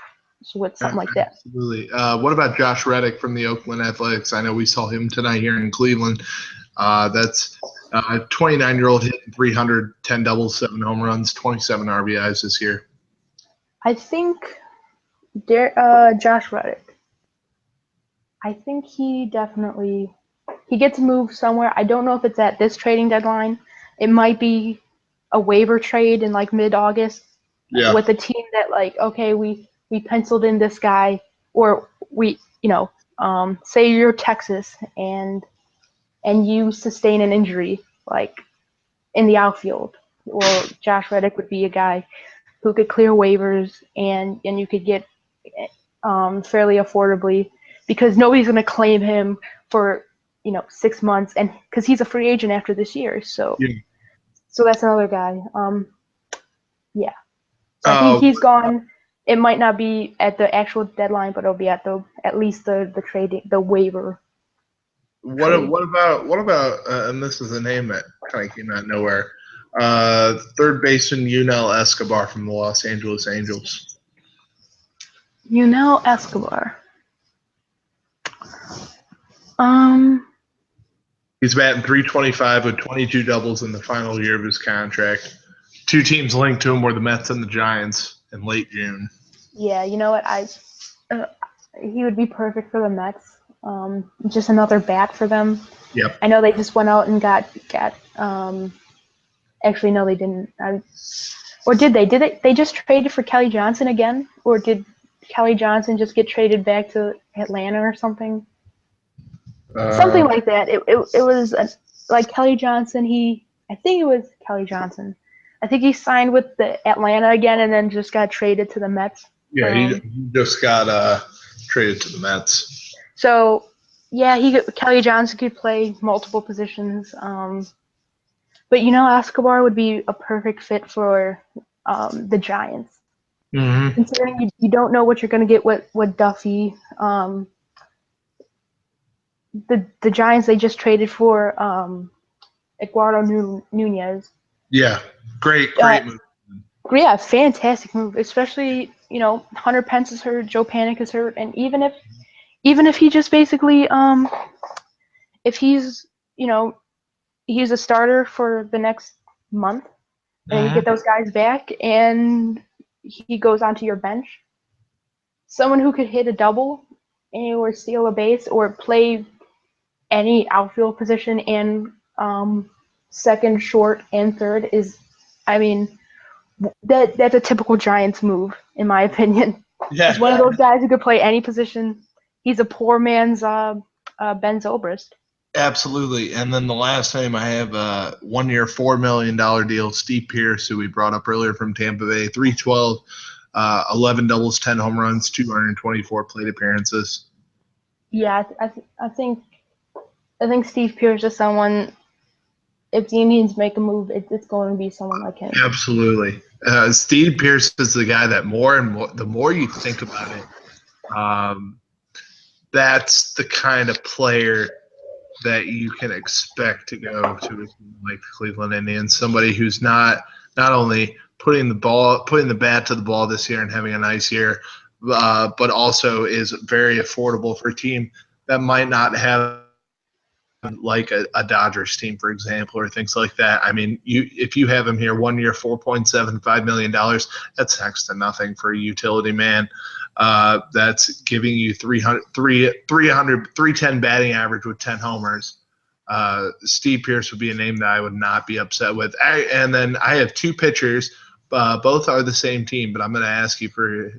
with something like that. Absolutely. What about Josh Reddick from the Oakland Athletics? I know we saw him tonight here in Cleveland. That's a 29-year-old hitting 300, 10 doubles, 7 home runs, 27 RBIs this year. I think Josh Reddick. I think he gets moved somewhere. I don't know if it's at this trading deadline. It might be a waiver trade in like mid-August with a team that like, okay, we penciled in this guy, or we, say you're Texas and you sustain an injury like in the outfield. Well, Josh Reddick would be a guy who could clear waivers and you could get fairly affordably, because nobody's going to claim him for 6 months, and because he's a free agent after this year. So that's another guy. So I think he's gone. It might not be at the actual deadline, but it'll be at least the trading, the waiver. What about and this is a name that kind of came out of nowhere. Third baseman Yunel Escobar from the Los Angeles Angels. Yunel Escobar. He's batting .325 with 22 doubles in the final year of his contract. 2 teams linked to him were the Mets and the Giants in late June. Yeah, you know what? He would be perfect for the Mets. Just another bat for them. Yep. I know they just went out and got actually, no, they didn't. Or did they? They just traded for Kelly Johnson again? Or did Kelly Johnson just get traded back to Atlanta or something? Something like that. It was like Kelly Johnson. I think it was Kelly Johnson. I think he signed with the Atlanta again and then just got traded to the Mets. Yeah, he just got traded to the Mets. So Yeah, Kelly Johnson could play multiple positions. But Escobar would be a perfect fit for the Giants. Mm-hmm. Considering you don't know what you're going to get with Duffy. The Giants, they just traded for Eduardo Nunez. Yeah, great Uh, move. yeah, fantastic move. Especially Hunter Pence is hurt, Joe Panic is hurt, and even if he just basically if he's a starter for the next month, and then you Mm-hmm. get those guys back, and he goes onto your bench. Someone who could hit a double or steal a base or play any outfield position and second, short, and third is, I mean, that's a typical Giants move in my opinion. He's Yeah, one of those guys who could play any position. He's a poor man's Ben Zobrist. absolutely. And then the last name I have a 1 year, $4 million deal. Steve Pierce, who we brought up earlier from Tampa Bay, 312, 11 doubles, 10 home runs, 224 plate appearances. Yeah, I think Steve Pierce is someone. If the Indians make a move, it's going to be someone like him. Absolutely. Steve Pierce is the guy that more and more, the more you think about it, um, that's the kind of player that you can expect to go to a team like the Cleveland Indians. Somebody who's not only putting the bat to the ball this year and having a nice year, but also is very affordable for a team that might not have like a Dodgers team, for example, or things like that. I mean, if you have him here 1 year, $4.75 million, that's next to nothing for a utility man. That's giving you 310 batting average with 10 homers. Steve Pierce would be a name that I would not be upset with. And then I have two pitchers. Both are the same team, but I'm going to ask you for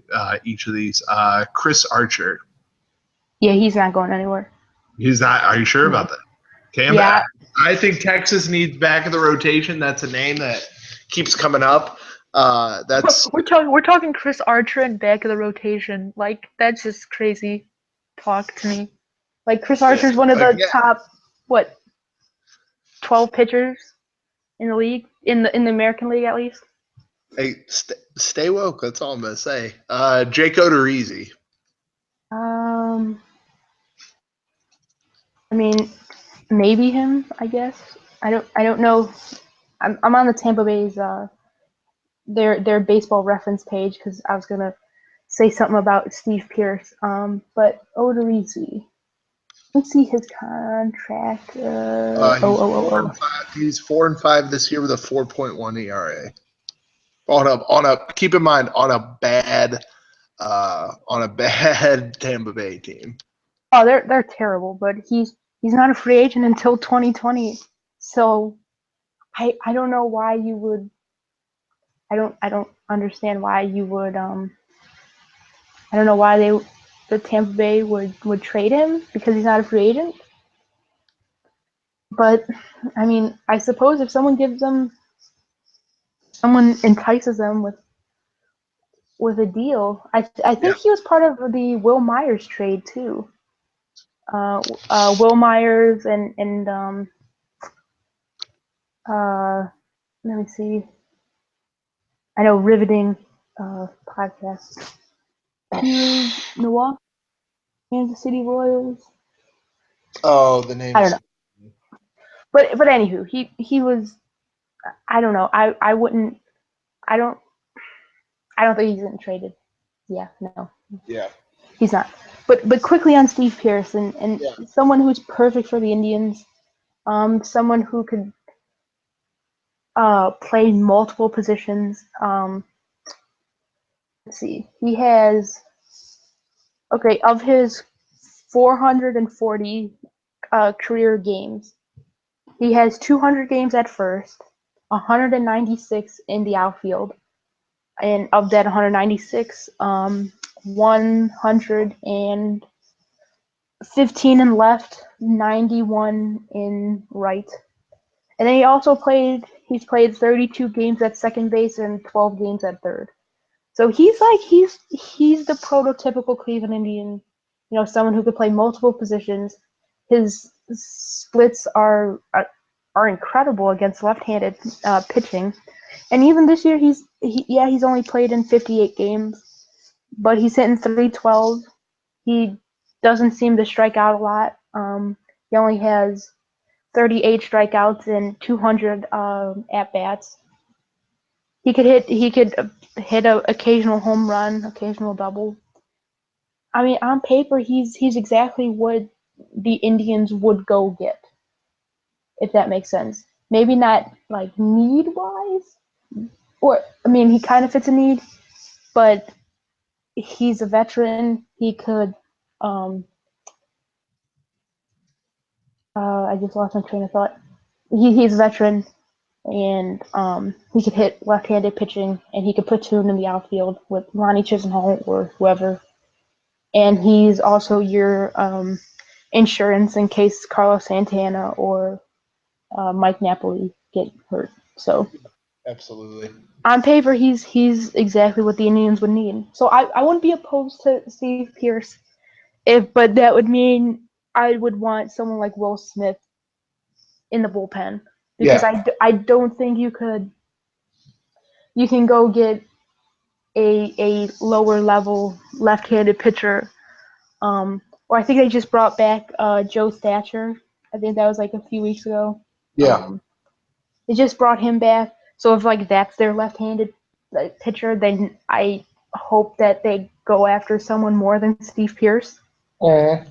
each of these. Chris Archer. Yeah, he's not going anywhere. He's not. Are you sure No. about that? Cam, Yeah, I think Texas needs back of the rotation. That's a name that keeps coming up. That's we're talking Chris Archer and back of the rotation. Like that's just crazy talk to me. Like Chris Archer's one of the again. top 12 pitchers in the league in the American League at least. Hey, stay woke. That's all I'm gonna say. Jake Odorizzi. Um, I mean, maybe him. I guess I don't know. I'm on the Tampa Bay's their baseball reference page because I was gonna say something about Steve Pierce. But Odorizzi. Let's see his contract. He's 4-5. He's 4-5 this year with a 4.1 ERA. Keep in mind on a bad Tampa Bay team. Oh, they're terrible, but he's not a free agent until 2020. So I don't know why you would. I don't understand why you would. I don't know why the Tampa Bay would trade him because he's not a free agent. But I mean, I suppose if someone entices them with a deal, I Yeah. think he was part of the Will Myers trade too. Will Myers and let me see. I know riveting podcast. Milwaukee, Kansas City Royals. Oh, the name I don't is. know, but anywho, he was. I don't know. I wouldn't. I don't. I don't think he's getting traded. Yeah, no, Yeah. he's not. But quickly on Steve Pierce and Yeah. someone who's perfect for the Indians. Someone who could play multiple positions. Let's see. He has of his 440 career games, he has 200 games at first, 196 in the outfield, and of that 196, 115 in left, 91 in right. And then he's played 32 games at second base and 12 games at third. So he's the prototypical Cleveland Indian, someone who could play multiple positions. his splits are incredible against left-handed pitching. And even this year, he's only played in 58 games, but he's hitting 312. He doesn't seem to strike out a lot. He only has 38 strikeouts and 200 at bats. He could hit a occasional home run, occasional double. I mean, on paper, he's exactly what the Indians would go get, if that makes sense. Maybe not like need wise, or I mean, he kind of fits a need, but he's a veteran. He could. I just lost my train of thought. He's a veteran, and he could hit left-handed pitching, and he could platoon in the outfield with Ronnie Chisenhall or whoever. And he's also your insurance in case Carlos Santana or Mike Napoli get hurt. So Absolutely. on paper, he's exactly what the Indians would need. So I wouldn't be opposed to Steve Pearce, but that would mean I would want someone like Will Smith in the bullpen because Yeah. I don't think you can go get a lower level left-handed pitcher. Or I think they just brought back Joe Thatcher. I think that was like a few weeks ago. Yeah. They just brought him back. So if like that's their left-handed pitcher, then I hope that they go after someone more than Steve Pearce. But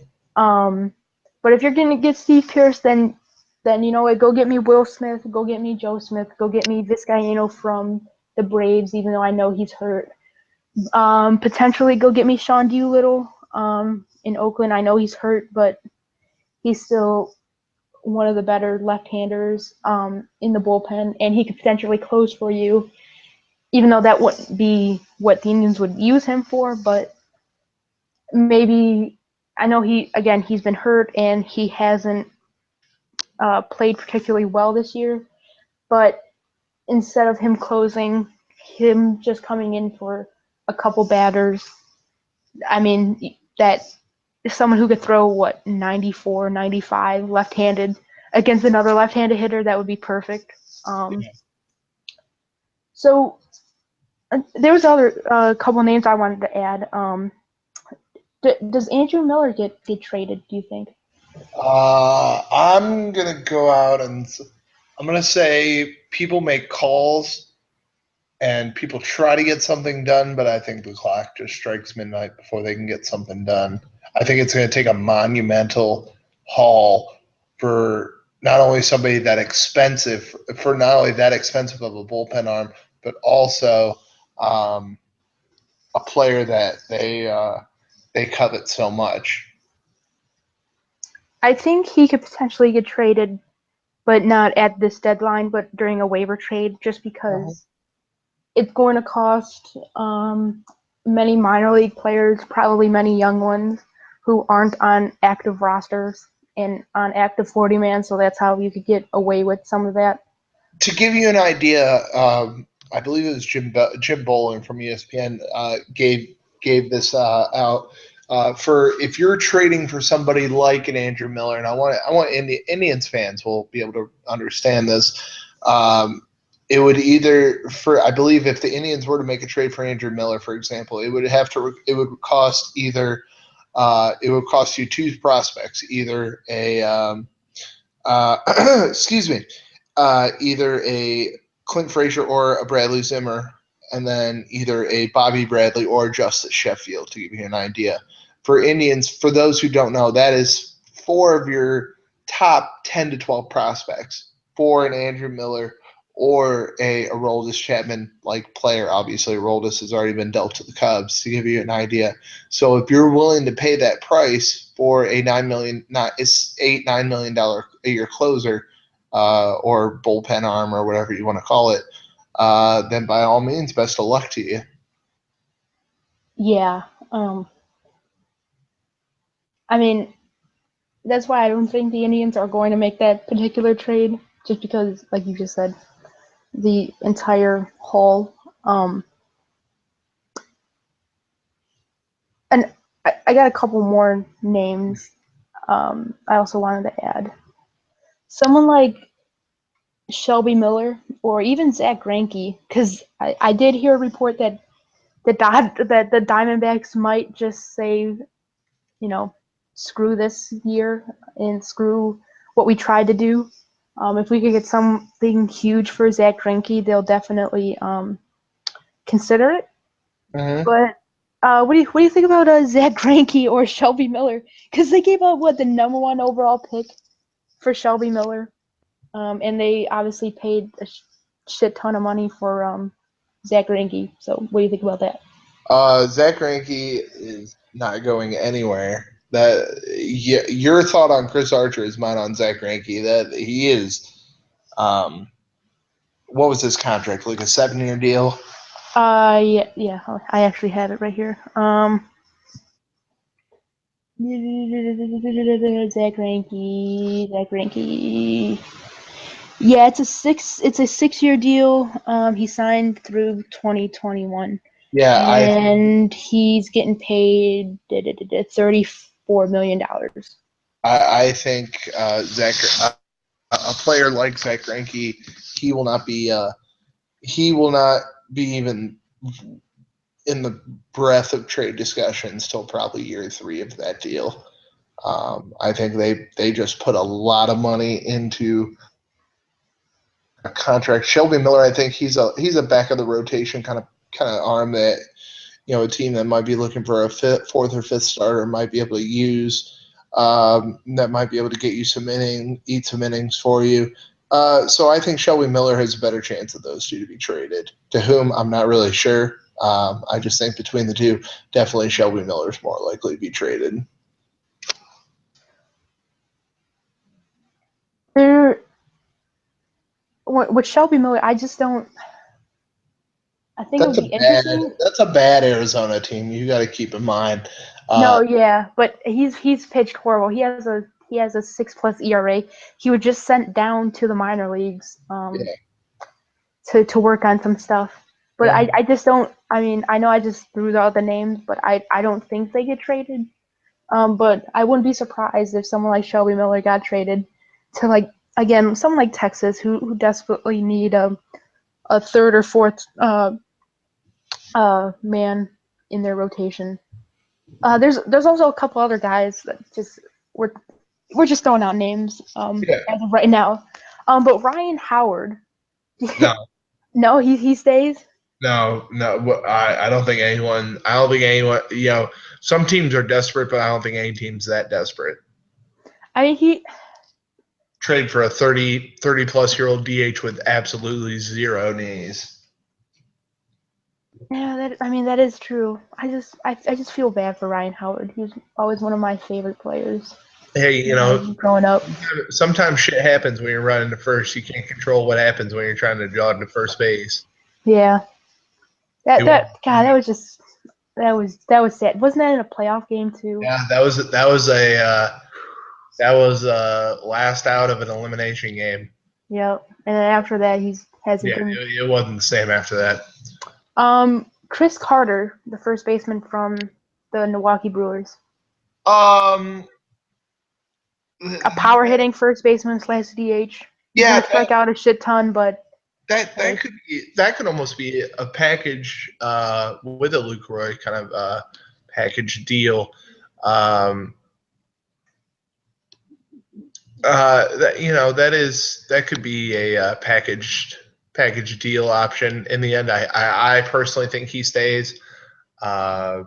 if you're gonna get Steve Pearce, then you know what? Go get me Will Smith. Go get me Joe Smith. Go get me Vizcaino from the Braves, even though I know he's hurt. Potentially go get me Sean Doolittle in Oakland. I know he's hurt, but he's still one of the better left-handers in the bullpen, and he could potentially close for you, even though that wouldn't be what the Indians would use him for. But maybe I know he's been hurt and he hasn't played particularly well this year, but instead of him closing, him just coming in for a couple batters, I mean, that someone who could throw 94, 95 left-handed against another left-handed hitter, that would be perfect. So there was other couple names I wanted to add. Does Andrew Miller get traded, do you think? I'm gonna go out and I'm gonna say people make calls and people try to get something done, but I think the clock just strikes midnight before they can get something done. I think it's going to take a monumental haul for not only somebody that expensive, for not only that expensive of a bullpen arm, but also a player that they covet so much. I think he could potentially get traded, but not at this deadline, but during a waiver trade, just because it's going to cost many minor league players, probably many young ones who aren't on active rosters and on active 40-man, so that's how you could get away with some of that. To give you an idea, I believe it was Jim Bowling from ESPN gave this out for if you're trading for somebody like an Andrew Miller, and I want Indians fans will be able to understand this. It would either for I believe if the Indians were to make a trade for Andrew Miller, for example, it would cost either it would cost you two prospects, either a excuse me, either a Clint Frazier or a Bradley Zimmer, and then either a Bobby Bradley or Justice Sheffield, to give you an idea. For Indians, for those who don't know, that is four of your top 10 to 12 prospects for an Andrew Miller or a Aroldis Chapman like player. Obviously, Aroldis has already been dealt to the Cubs, to give you an idea. So if you're willing to pay that price for a $9 million, $9 million a year closer, or bullpen arm or whatever you want to call it, then by all means, best of luck to you. Yeah. I mean, that's why I don't think the Indians are going to make that particular trade, just because, like you just said, the entire haul. And I got a couple more names. I also wanted to add someone like Shelby Miller or even Zach Greinke, because I did hear a report that that the Diamondbacks might just say, screw this year and screw what we tried to do. If we could get something huge for Zach Greinke, they'll definitely consider it. Mm-hmm. But what do you think about Zach Greinke or Shelby Miller? Because they gave up the #1 overall pick for Shelby Miller, and they obviously paid a shit ton of money for Zach Greinke. So what do you think about that? Zach Greinke is not going anywhere. Your thought on Chris Archer is mine on Zach Greinke. That he is. What was his contract? Like a 7-year deal? Yeah, I actually have it right here. Zach Greinke. Yeah, it's a 6-year deal. He signed through 2021, Yeah, and he's getting paid $34 million. I think a player like Zach Greinke, he will not be even in the breath of trade discussions till probably year 3 of that deal. I think they just put a lot of money into a contract. Shelby Miller, I think he's a back of the rotation kind of arm that a team that might be looking for a fourth or fifth starter might be able to use. That might be able to get you eat some innings for you. So I think Shelby Miller has a better chance of those two to be traded. To whom I'm not really sure. I just think between the two, definitely Shelby Miller is more likely to be traded. There, with Shelby Miller, I just don't. I think it would That's a be interesting. bad Arizona team. You got to keep in mind. No, yeah, but he's pitched horrible. He has a 6+ ERA. He was just sent down to the minor leagues Yeah. to work on some stuff. But Mhm. I just don't. I mean, I know I just threw out the names, but I don't think they get traded. But I wouldn't be surprised if someone like Shelby Miller got traded to again someone like Texas who desperately need a third or fourth man in their rotation. There's also a couple other guys that just we're just throwing out names Yeah. as of right now. But Ryan Howard, No, no, he stays. no. I don't think anyone. I don't think anyone. Some teams are desperate, but I don't think any team's that desperate. I mean Trade for a 30 plus year old DH with absolutely zero knees. yeah, that is true. I just feel bad for Ryan Howard. He was always one of my favorite players Hey, when I was growing up. sometimes shit happens when you're running to first. You can't control what happens when you're trying to jog to first base. Yeah, He went, God, that was sad. Wasn't that in a playoff game too? yeah, that was last out of an elimination game. Yep. And then after that, he hasn't Yeah, been. it wasn't the same after that. Chris Carter, the first baseman from the Milwaukee Brewers, Um, a power hitting first baseman / DH. He's yeah, gonna strike out a shit ton, but hey, that could almost be a package with a Lucroy kind of package deal. Um, that could be a package deal option. In the end, I personally think he stays. Uh,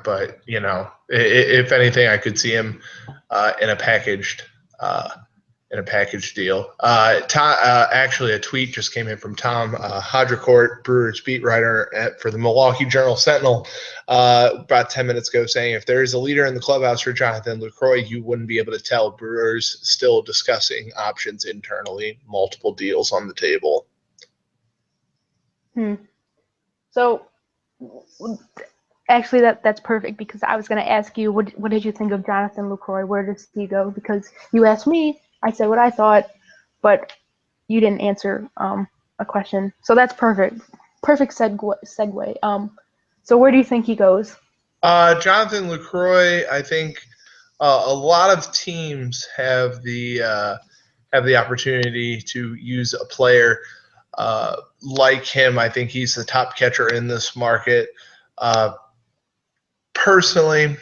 but if anything, I could see him in a packaged deal. Actually, a tweet just came in from Tom Hodricourt, Brewers beat writer for the Milwaukee Journal Sentinel, about 10 minutes ago, saying if there is a leader in the clubhouse for Jonathan Lucroy, you wouldn't be able to tell. Brewers still discussing options internally, multiple deals on the table. So actually that's perfect because I was gonna ask you what did you think of Jonathan Lucroy? Where does he go? Because you asked me, I said what I thought, but you didn't answer a question. So that's perfect. Perfect segue. So where do you think he goes? Jonathan Lucroy, I think a lot of teams have the opportunity to use a player like him. I think he's the top catcher in this market. Uh, personally,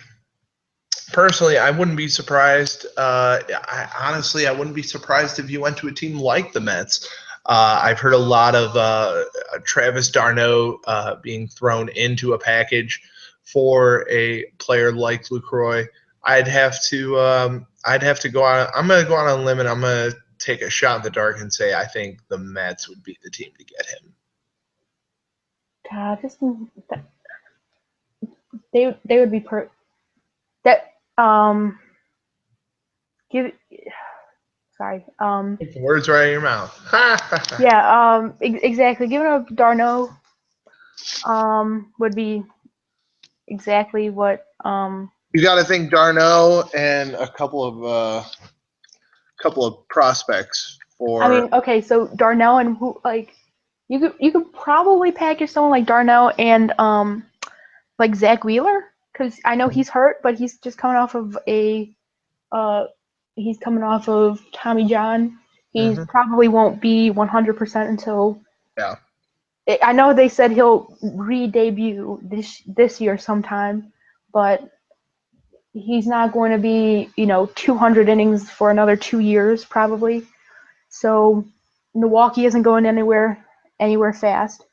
I wouldn't be surprised. I wouldn't be surprised if you went to a team like the Mets. I've heard a lot of Travis d'Arnaud being thrown into a package for a player like Lucroy. I'd have to go on. I'm going to go on a limb, and I'm going to take a shot in the dark and say I think the Mets would be the team to get him. God, they would be that give sorry Words right in your mouth. yeah exactly, giving up d'Arnaud would be exactly what You got to think d'Arnaud and a couple of prospects for. I mean, okay, so d'Arnaud and who, like, you could probably package someone like d'Arnaud and like Zach Wheeler, because I know he's hurt, but he's just coming off of uh Tommy John. He probably won't be 100% until. Yeah. I know they said he'll re-debut this year sometime, but he's not going to be 200 innings for another 2 years probably. So Milwaukee isn't going anywhere fast.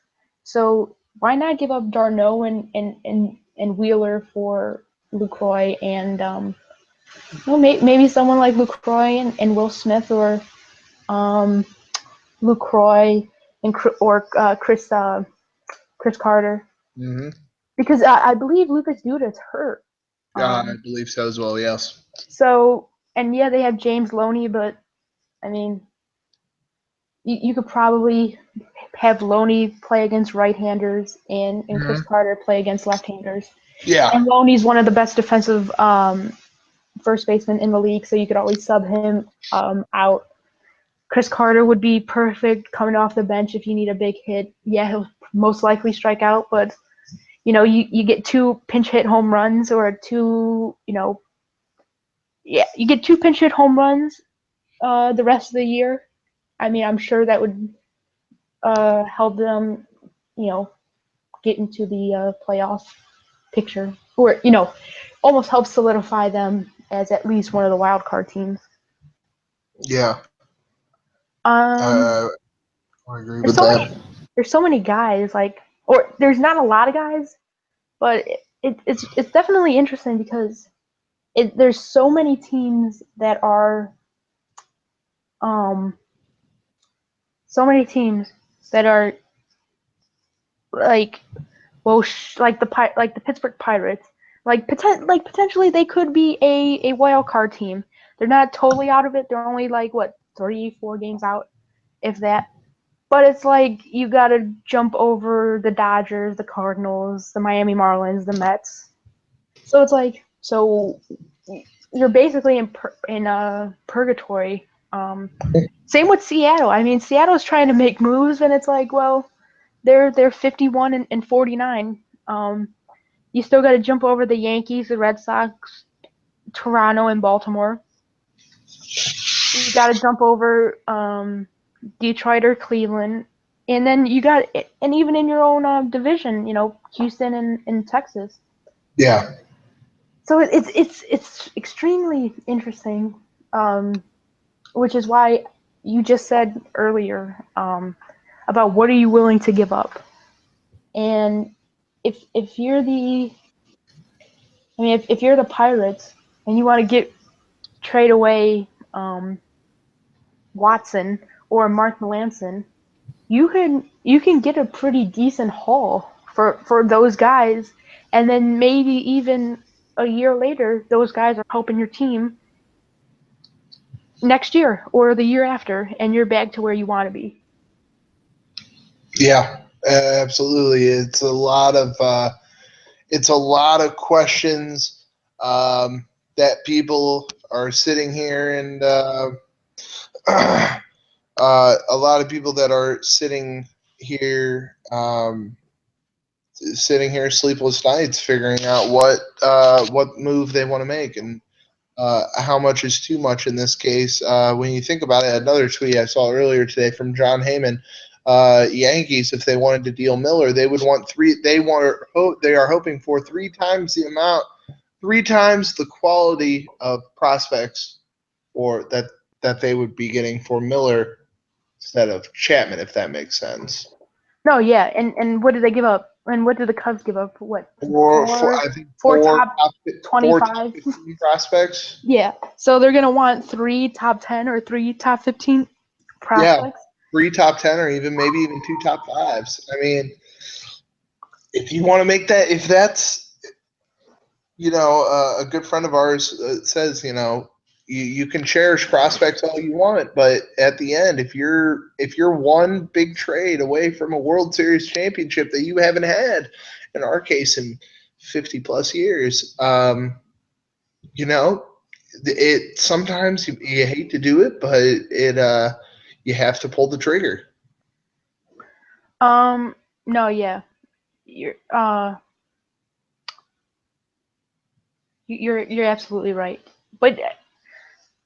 So why not give up d'Arnaud and Wheeler for Lucroy and maybe someone like Lucroy and Will Smith, or Lucroy and Chris Carter, because I believe Lucas Duda's hurt. I believe so as well. Yes. So, and yeah, they have James Loney, but I mean, you could probably have Loney play against right-handers and Chris Carter play against left-handers. Yeah. And Loney's one of the best defensive first basemen in the league, so you could always sub him out. Chris Carter would be perfect coming off the bench if you need a big hit. Yeah, he'll most likely strike out, but you get 2 pinch hit home runs, or you get 2 pinch hit home runs the rest of the year. I mean, I'm sure that would help them, get into the playoff picture, or almost help solidify them as at least one of the wild card teams. Yeah. I agree with that. There's so many guys, or there's not a lot of guys, but it's definitely interesting because there's so many teams that are like, well, like the Pittsburgh Pirates, potentially they could be a wild card team. They're not totally out of it. They're only 3-4 games out, if that. But it's like you got to jump over the Dodgers, the Cardinals, the Miami Marlins, the Mets. So it's like, you're basically in purgatory. Same with Seattle. I mean, Seattle's trying to make moves, and it's like, well, they're 51 and 49. You still got to jump over the Yankees, the Red Sox, Toronto, and Baltimore. You got to jump over Detroit or Cleveland, and then and even in your own division, Houston and Texas. Yeah. So it's extremely interesting, which is why you just said earlier about what are you willing to give up, and if you're if you're the Pirates and you want to trade away Watson or Mark Melanson, you can get a pretty decent haul for those guys, and then maybe even a year later, those guys are helping your team next year or the year after, and you're back to where you want to be. Yeah, absolutely. It's a lot of questions that people are sitting here and a lot of people that are sitting here sleepless nights figuring out what move they want to make. And how much is too much in this case. When you think about it, another tweet I saw earlier today from John Heyman, Yankees, if they wanted to deal Miller, they would want three. They are hoping for 3 times the amount, 3 times the quality of prospects, or that they would be getting for Miller instead of Chapman, if that makes sense. No, yeah, and what did they give up? And what did the Cubs give up? What, I think four top four top 25? 15 prospects. Yeah, so they're gonna want 3 top 10 or 3 top 15 Yeah, prospects. 3 top 10 or even maybe even 2 top 5s. I mean, if you want to make that, if that's a good friend of ours says, you can cherish prospects all you want, but at the end, if you're one big trade away from a World Series championship that you haven't had, in our case, in 50 plus years, it sometimes you hate to do it, but you have to pull the trigger. No, yeah, you're you're absolutely right. But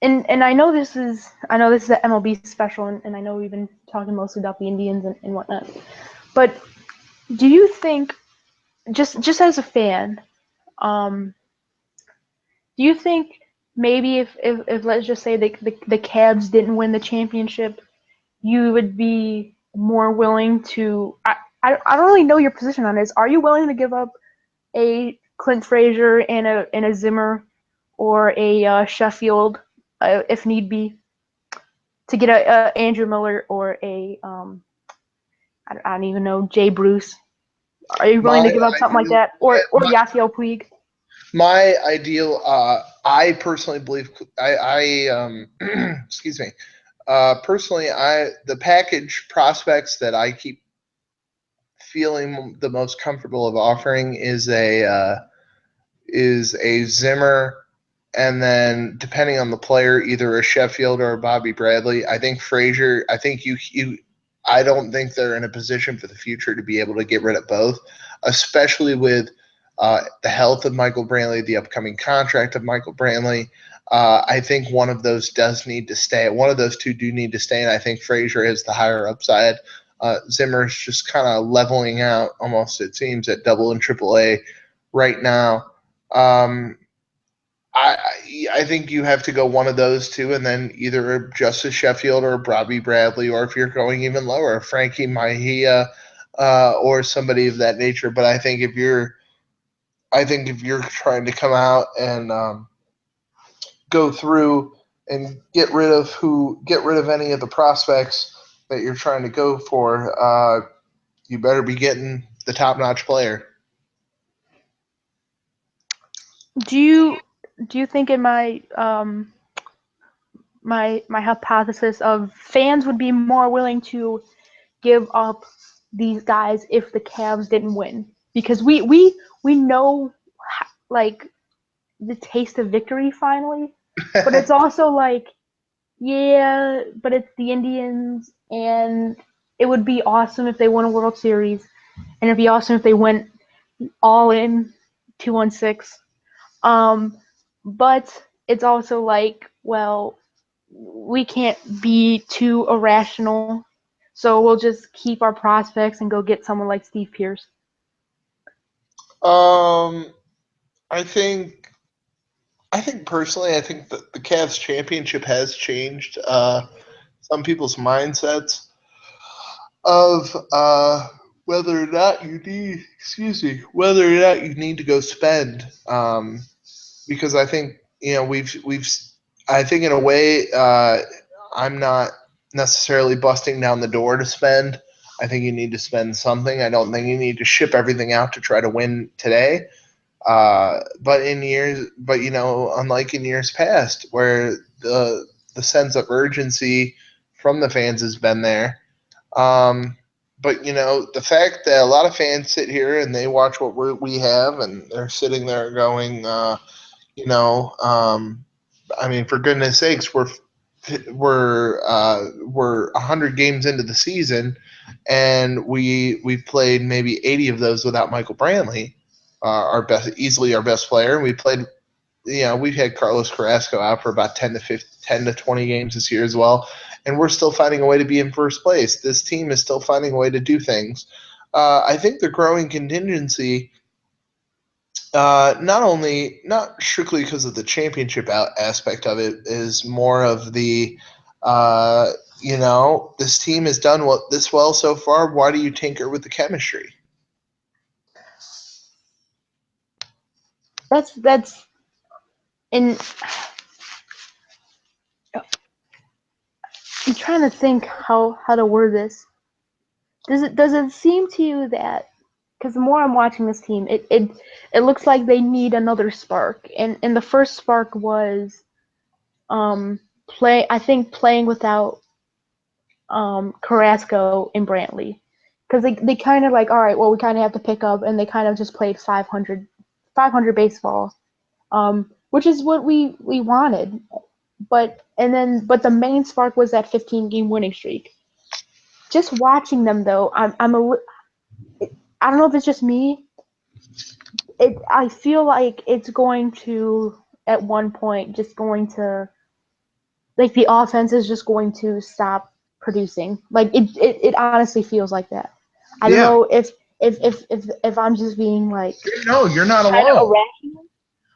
and I know this is an MLB special, and I know we've been talking mostly about the Indians and whatnot. But do you think, just as a fan, um, do you think maybe if let's just say the Cavs didn't win the championship, you would be more willing to? I don't really know your position on this. Are you willing to give up a Clint Frazier and a Zimmer or a Sheffield, if need be, to get a Andrew Miller or a I don't even know, Jay Bruce? Are you willing to My give up something like ideal, that, or my, Yasiel Puig? my ideal. I personally believe. Excuse me. Personally, the package prospects that I keep feeling the most comfortable of offering is a Zimmer, and then depending on the player, either a Sheffield or a Bobby Bradley. I think Frazier. I think you. I don't think they're in a position for the future to be able to get rid of both, especially with the health of Michael Brantley, the upcoming contract of Michael Brantley. I think one of those does need to stay. One of those two do need to stay, and I think Frazier has the higher upside. Zimmer's just kind of leveling out almost, it seems, at double and triple A right now. Um, I think you have to go one of those two, and then either a Justice Sheffield or a Bobby Bradley, or if you're going even lower, Frankie Mahia, or somebody of that nature. But I think if you're trying to come out and go through and get rid of any of the prospects that you're trying to go for, you better be getting the top-notch player. Do you do you think in my hypothesis of fans would be more willing to give up these guys if the Cavs didn't win? Because we know, like, the taste of victory finally, but it's also like, yeah, but it's the Indians, and it would be awesome if they won a World Series, and it'd be awesome if they went all in 2-1-6. Um, but it's also like, well, we can't be too irrational, so we'll just keep our prospects and go get someone like Steve Pierce. um, I think personally, I think that the Cavs championship has changed some people's mindsets of whether or not you need, whether or not you need to go spend. Because I think I think in a way, I'm not necessarily busting down the door to spend. I think you need to spend something. I don't think you need to ship everything out to try to win today. But unlike in years past, where the sense of urgency from the fans has been there. But the fact that a lot of fans sit here and they watch what we have, and they're sitting there going, you know, um, I mean, for goodness sakes, we're 100 games into the season, and we've played maybe 80 of those without Michael Brantley, easily our best player. And we played we've had Carlos Carrasco out for about 10 to 20 games this year as well, and we're still finding a way to be in first place. This team is still finding a way to do things. I think the growing contingency, not strictly because of the championship aspect of it, is more of the, this team has done this well so far. Why do you tinker with the chemistry? That's and I'm trying to think how to word this. Does it seem to you that because the more I'm watching this team, it looks like they need another spark, and the first spark was playing without Carrasco and Brantley, because they kind of like, all right, well, we kind of have to pick up, and they kind of just played 500 baseball, which is what we wanted. But the main spark was that 15-game winning streak. Just watching them though, I don't know if it's just me. I feel like it's going to at one point just going to, like, the offense is just going to stop producing. Like it honestly feels like that. I don't Yeah, know if I'm just being like no, you're not kind of alone. irrational,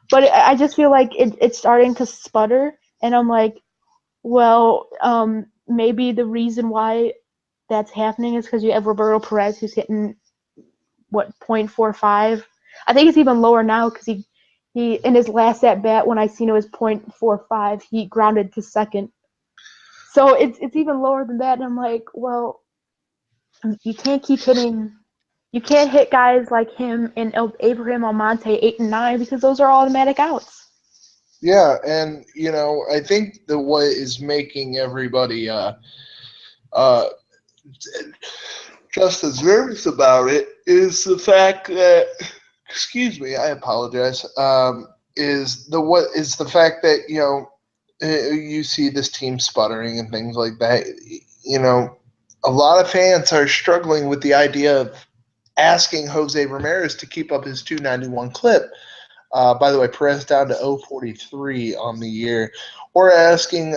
but I just feel like it's starting to sputter, and I'm like, well, maybe the reason why that's happening is because you have Roberto Perez, who's hitting what, .45. I think it's even lower now because he in his last at bat, when I seen it was .45, he grounded to second. So it's even lower than that, and I'm like, well, you can't keep hitting. You can't hit guys like him and Abraham Almonte 8 and 9, because those are automatic outs. Yeah, and I think that what is making everybody uh, just as nervous about it is the fact that, excuse me, I apologize. Is the fact that you see this team sputtering and things like that. A lot of fans are struggling with the idea of asking Jose Ramirez to keep up his 291 clip. By the way, Perez down to 043 on the year. Or asking,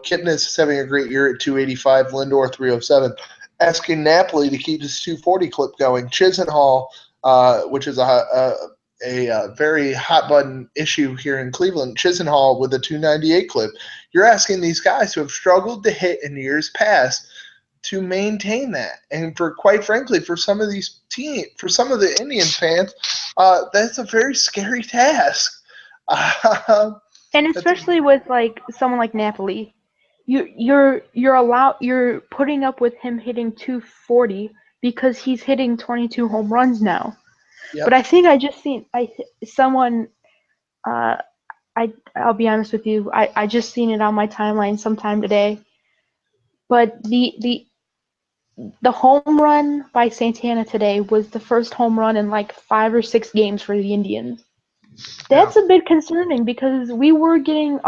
Kitten is having a great year at 285, Lindor 307. Asking Napoli to keep his 240 clip going. Chisenhall, which is a very hot button issue here in Cleveland, Chisenhall with a 298 clip. You're asking these guys who have struggled to hit in years past to maintain that. And for quite frankly, for some of some of the Indians fans, that's a very scary task. Uh, And especially with like someone like Napoli, you're putting up with him hitting 240 because he's hitting 22 home runs now. But yep, I think I just seen someone, uh I'll be honest with you, I just seen it on my timeline sometime today. But the home run by Santana today was the first home run in like 5 or 6 games for the Indians. yeah, That's a bit concerning because we were getting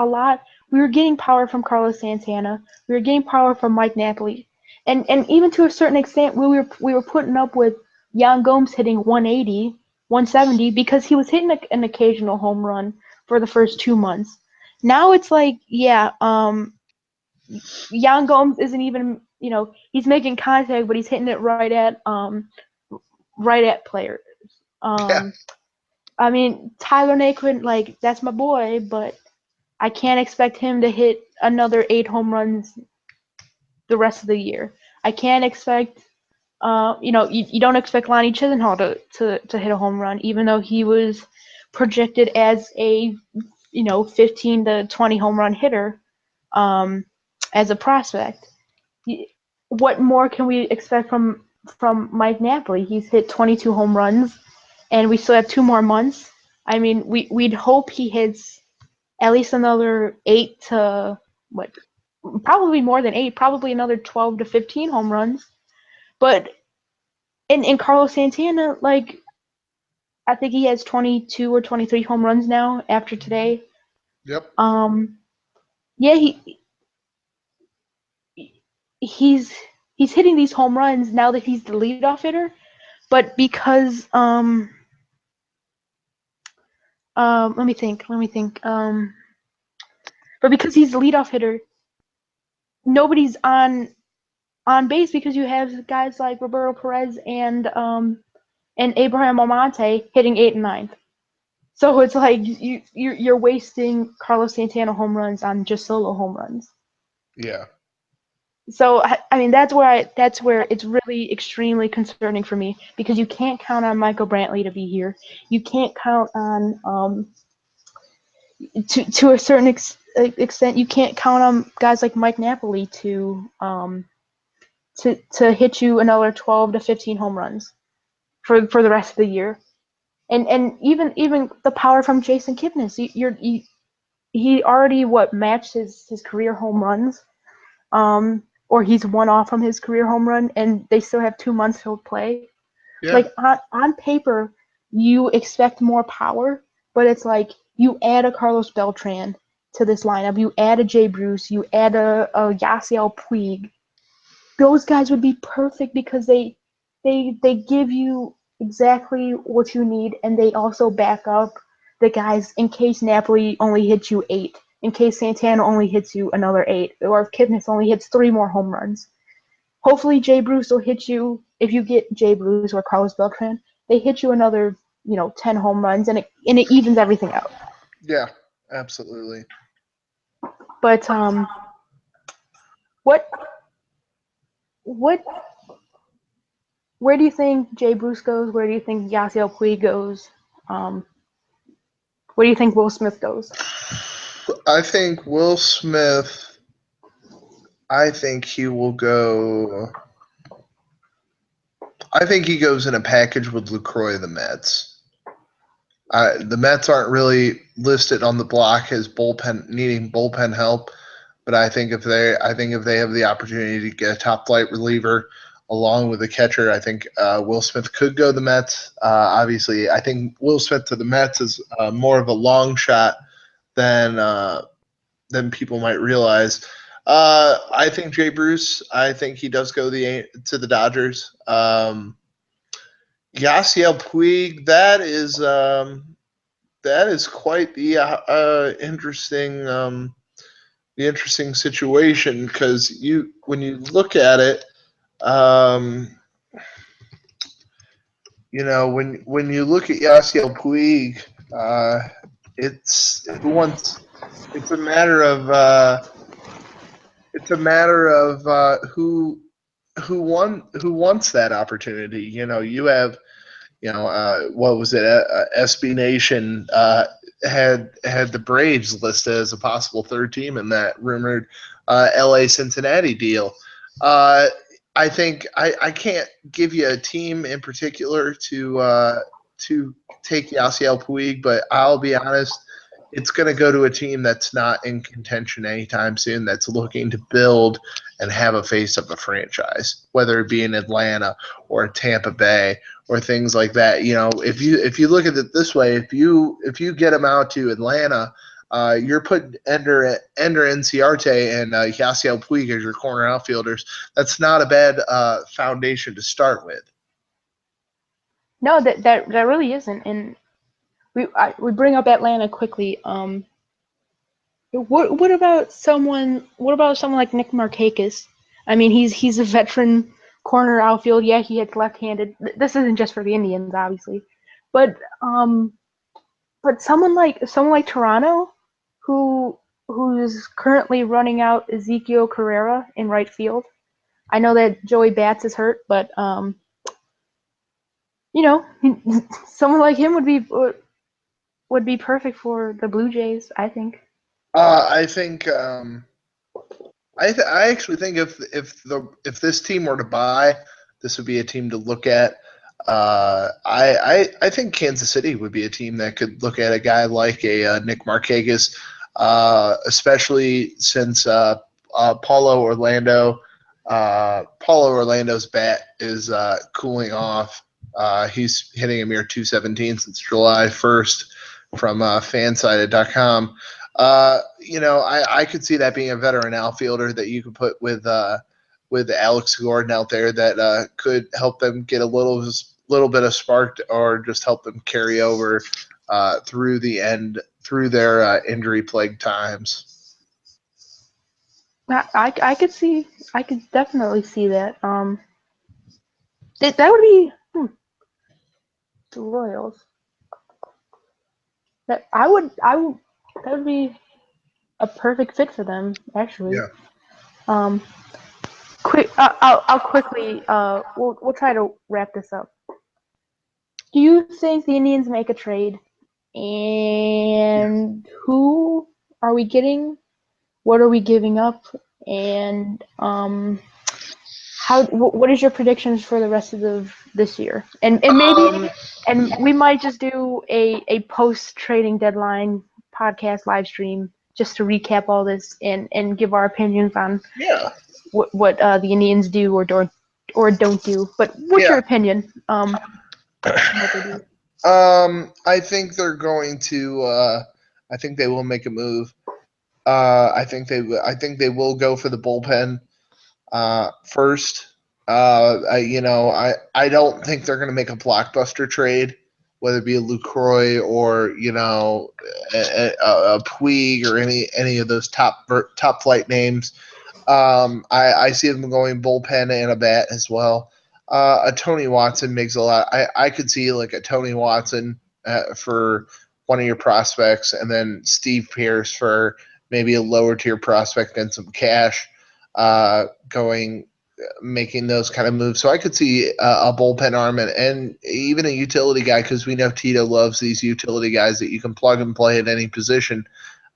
power from Carlos Santana. We were getting power from Mike Napoli. And even to a certain extent we were putting up with Yan Gomes hitting 180, 170, because he was hitting an occasional home run for the first 2 months. Now it's like, yeah, Yan Gomes isn't even, he's making contact, but he's hitting it right at players. yeah, Um I mean, Tyler Naquin, like, that's my boy, but I can't expect him to hit another 8 home runs the rest of the year. I can't expect, you don't expect Lonnie Chisenhall to hit a home run, even though he was projected as a, 15 to 20 home run hitter, um, as a prospect. What more can we expect from Mike Napoli? He's hit 22 home runs, and we still have 2 more months. I mean, we'd hope he hits at least another 8 to what? Probably more than 8. Probably another 12 to 15 home runs. But in Carlos Santana, like, I think he has 22 or 23 home runs now after today. yep, Um, yeah, he's he's hitting these home runs now that he's the leadoff hitter, but because Let me think. Let me think. But because he's the leadoff hitter, nobody's on base because you have guys like Roberto Perez and Abraham Almonte hitting 8 and 9. So it's like you're wasting Carlos Santana home runs on just solo home runs. Yeah. So I mean that's where it's really extremely concerning for me because you can't count on Michael Brantley to be here. You can't count on to a certain extent you can't count on guys like Mike Napoli to hit you another 12 to 15 home runs for the rest of the year. And even the power from Jason Kipnis, he already matched his career home runs, or he's one off from his career home run, and they still have 2 months to play. Yeah. Like on paper, you expect more power, but it's like you add a Carlos Beltran to this lineup, you add a Jay Bruce, you add a Yasiel Puig. Those guys would be perfect because they give you exactly what you need, and they also back up the guys in case Napoli only hits you 8, in case Santana only hits you another 8, or if Kipnis only hits 3 more home runs. Hopefully Jay Bruce will hit you, if you get Jay Bruce or Carlos Beltran, they hit you another 10 home runs, and it evens everything out. Yeah. Absolutely. But what what where do you think Jay Bruce goes? Where do you think Yasiel Puig goes? Um, where do you think Will Smith goes? I think Will Smith. I think he will go. I think he goes in a package with Lucroy the Mets. The Mets aren't really listed on the block as bullpen needing bullpen help, but I think if they have the opportunity to get a top flight reliever along with a catcher, I think Will Smith could go the Mets. Obviously, I think Will Smith to the Mets is more of a long shot than people might realize. I think Jay Bruce. I think he does go to the Dodgers. Yasiel Puig. That is quite the interesting situation because when you look at it, um, when you look at Yasiel Puig, it's once it's a matter of who wants that opportunity. You have what was it? SB Nation had the Braves listed as a possible third team in that rumored LA Cincinnati deal. Uh, I think I can't give you a team in particular to take Yasiel Puig, but I'll be honest, it's going to go to a team that's not in contention anytime soon, that's looking to build and have a face of a franchise, whether it be in Atlanta or Tampa Bay or things like that. If you look at it this way, if you get him out to Atlanta, you're putting Ender Enciarte and Yasiel Puig as your corner outfielders. That's not a bad foundation to start with. No, that really isn't. And we bring up Atlanta quickly. What about someone like Nick Markakis? I mean, he's a veteran corner outfield. Yeah, he hits left-handed. This isn't just for the Indians, obviously, but um, someone like Toronto, who who's currently running out Ezekiel Carrera in right field. I know that Joey Bats is hurt, but you know, someone like him would be perfect for the Blue Jays, I think. I think I actually think if this team were to buy, this would be a team to look at. I think Kansas City would be a team that could look at a guy like a Nick Markakis, especially since Paulo Orlando's bat is cooling off. He's hitting a mere 217 since July 1st from fansided.com. I could see that being a veteran outfielder that you could put with Alex Gordon out there that could help them get a little bit of spark or just help them carry over through their injury plagued times. I could definitely see that. That would be the Royals. That would be a perfect fit for them, actually. Yeah. Um, I'll quickly. We'll try to wrap this up. Do you think the Indians make a trade? And who are we getting? What are we giving up? And what is your predictions for the rest of this year? And maybe Um, we might just do a post trading deadline podcast live stream just to recap all this and give our opinions on yeah. what the Indians do or don't do. But what's Yeah. your opinion? What they do? I think they're going to. I think they will make a move. I think they will go for the bullpen first. I don't think they're going to make a blockbuster trade, whether it be a Lucroy or a Puig or any of those top flight names. I see them going bullpen and a bat as well. A Tony Watson makes a lot. I could see like a Tony Watson for one of your prospects, and then Steve Pierce for maybe a lower tier prospect and some cash. Going making those kind of moves. So I could see a bullpen arm and even a utility guy, because we know Tito loves these utility guys that you can plug and play at any position,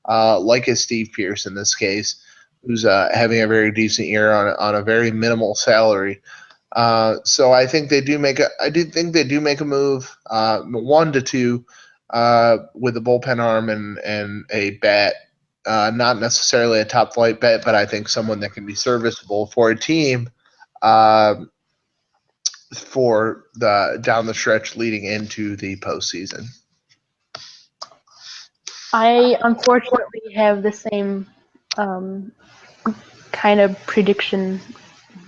like a Steve Pierce in this case, who's having a very decent year on a very minimal salary. So I think they do make a move, 1 to 2, with a bullpen arm and a bat. Not necessarily a top flight bet, but I think someone that can be serviceable for a team uh, for the down the stretch leading into the postseason. I unfortunately have the same um, kind of prediction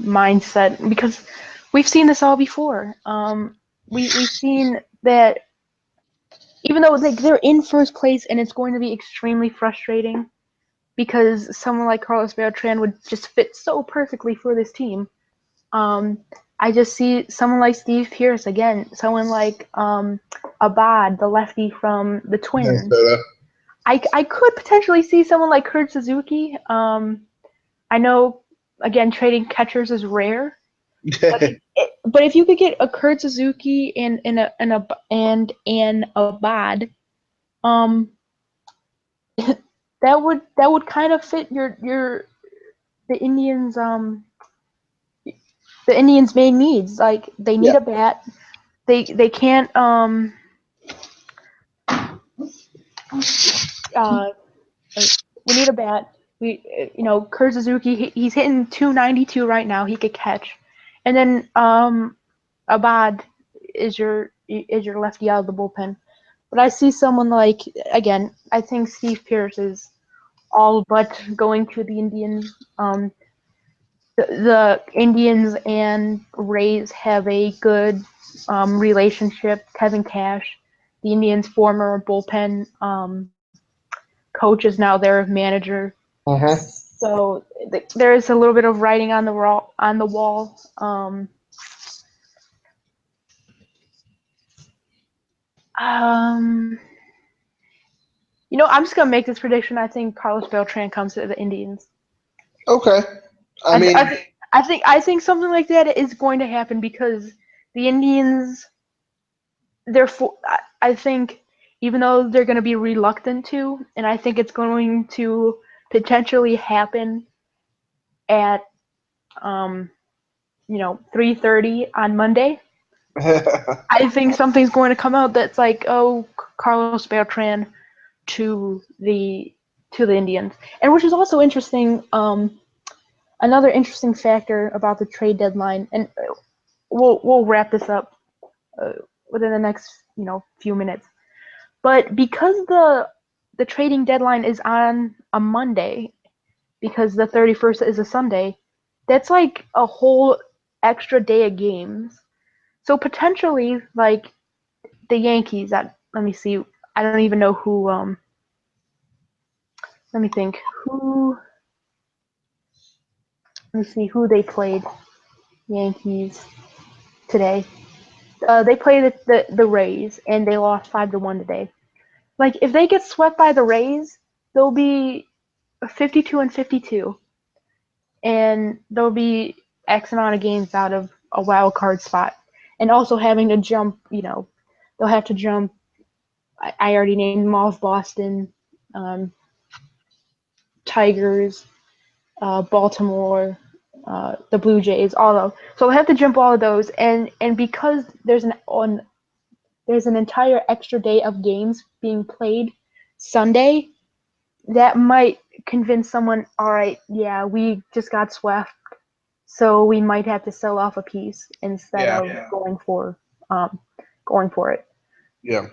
mindset because we've seen this all before. We've seen that even though they're in first place and it's going to be extremely frustrating because someone like Carlos Beltran would just fit so perfectly for this team. Um, I just see someone like Steve Pierce again, someone like Abad, the lefty from the Twins. Minnesota. I could potentially see someone like Kurt Suzuki. I know, again, trading catchers is rare, but if you could get a Kurt Suzuki and an Abad, um, that would kind of fit the Indians the Indians' main needs. Like they need Yeah. a bat. They can't uh we need a bat. Kurt Suzuki, he's hitting 292 right now. He could catch, and then Abad is your lefty out of the bullpen. But I see someone like, again, I think Steve Pierce is all but going to the Indians. The Indians and Rays have a good relationship. Kevin Cash, the Indians' former bullpen coach, is now their manager. Uh-huh. So there is a little bit of writing on the wall. Um, I'm just gonna make this prediction. I think Carlos Beltran comes to the Indians. Okay. I I, th- mean, I, th- I think something like that is going to happen because the Indians, I think, even though they're going to be reluctant to, and I think it's going to potentially happen at 3:30 on Monday. I think something's going to come out that's like, oh, Carlos Beltran to the Indians, and which is also interesting. Another interesting factor about the trade deadline, and we'll wrap this up uh, within the next few minutes. But because the trading deadline is on a Monday, because the 31st is a Sunday, that's like a whole extra day of games. So potentially, like the Yankees, let me see. I don't even know who. Let me think. Let me see who they played. Yankees today. They played the Rays and they lost 5-1 today. Like if they get swept by the Rays, they'll be 52-52, and they'll be X amount of games out of a wild card spot, and also having to jump. They'll have to jump. I already named them off: Boston, Tigers, Baltimore, the Blue Jays, all of. So they'll have to jump all of those, and because there's an entire extra day of games being played Sunday, that might convince someone, all right, yeah, we just got swept, so we might have to sell off a piece instead of going for it. Yeah.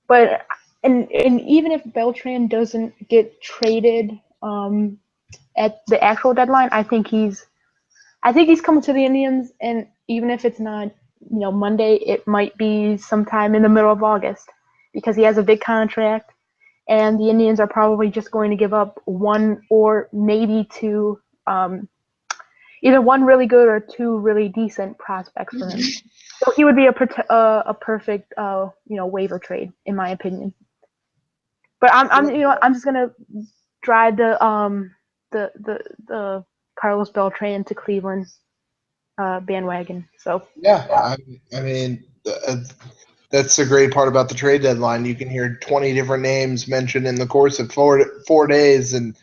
But and even if Beltran doesn't get traded at the actual deadline, I think he's coming to the Indians, and even if it's not Monday, it might be sometime in the middle of August because he has a big contract, and the Indians are probably just going to give up one or maybe two, either one really good or two really decent prospects for him. So he would be a perfect waiver trade in my opinion. But I'm just gonna drive the Carlos Beltran to Cleveland bandwagon. So Yeah, I mean, that's the great part about the trade deadline. You can hear 20 different names mentioned in the course of 4 days, and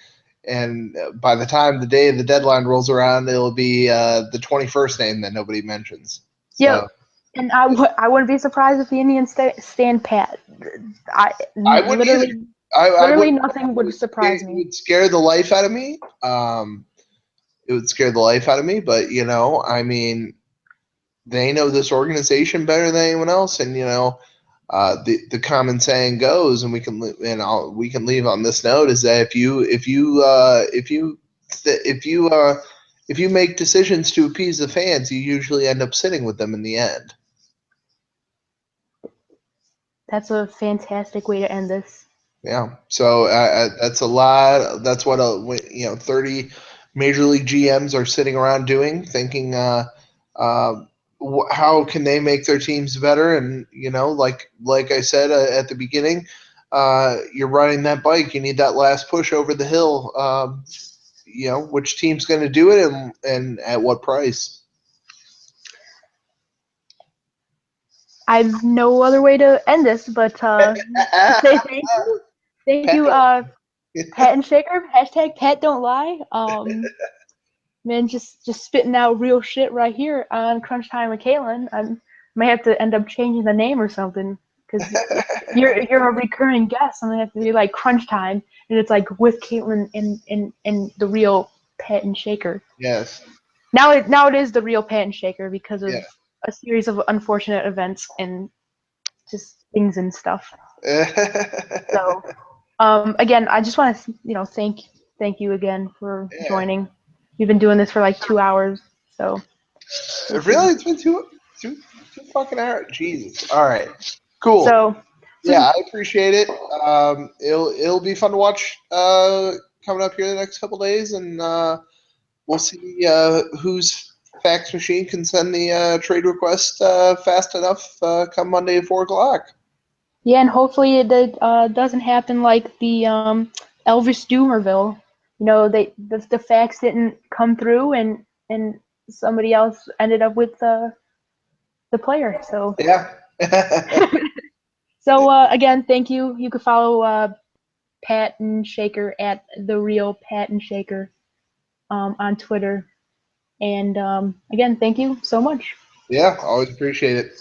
by the time the day of the deadline rolls around, it'll be the 21st name that nobody mentions. So, yep. And I wouldn't be surprised if the Indians stand pat. I wouldn't either. Literally nothing would surprise me. It would scare the life out of me. It would scare the life out of me, but I mean, they know this organization better than anyone else, and the common saying goes, and we can leave on this note, is that if you make decisions to appease the fans, you usually end up sitting with them in the end. That's a fantastic way to end this. Yeah. So that's a lot. That's what 30 major league GMs are sitting around doing, thinking, how can they make their teams better? And like I said at the beginning, you're riding that bike. You need that last push over the hill. Which team's going to do it, and at what price? I have no other way to end this but say thank you. Thank you, Pat and Shaker. Hashtag Pat don't lie. Man, just spitting out real shit right here on Crunch Time with Katelin. I may have to end up changing the name or something because you're a recurring guest. I'm gonna have to be like Crunch Time, and it's like with Katelin and the real Pat and Shaker. Yes. Now it is the real Pat and Shaker because of a series of unfortunate events and just things and stuff. So, again, I just want to thank you again for joining. You've been doing this for like 2 hours, so. Really, it's been two fucking hours. Jesus. All right. Cool. So yeah, I appreciate it. It'll be fun to watch coming up here the next couple days, and we'll see whose fax machine can send the trade request fast enough come Monday at 4:00. Yeah, and hopefully it doesn't happen like the Elvis Doomerville. The fax didn't come through, and somebody else ended up with the player. So yeah. So again, thank you. You can follow Pat and Shaker at the real Pat and Shaker on Twitter. And again, thank you so much. Yeah, always appreciate it.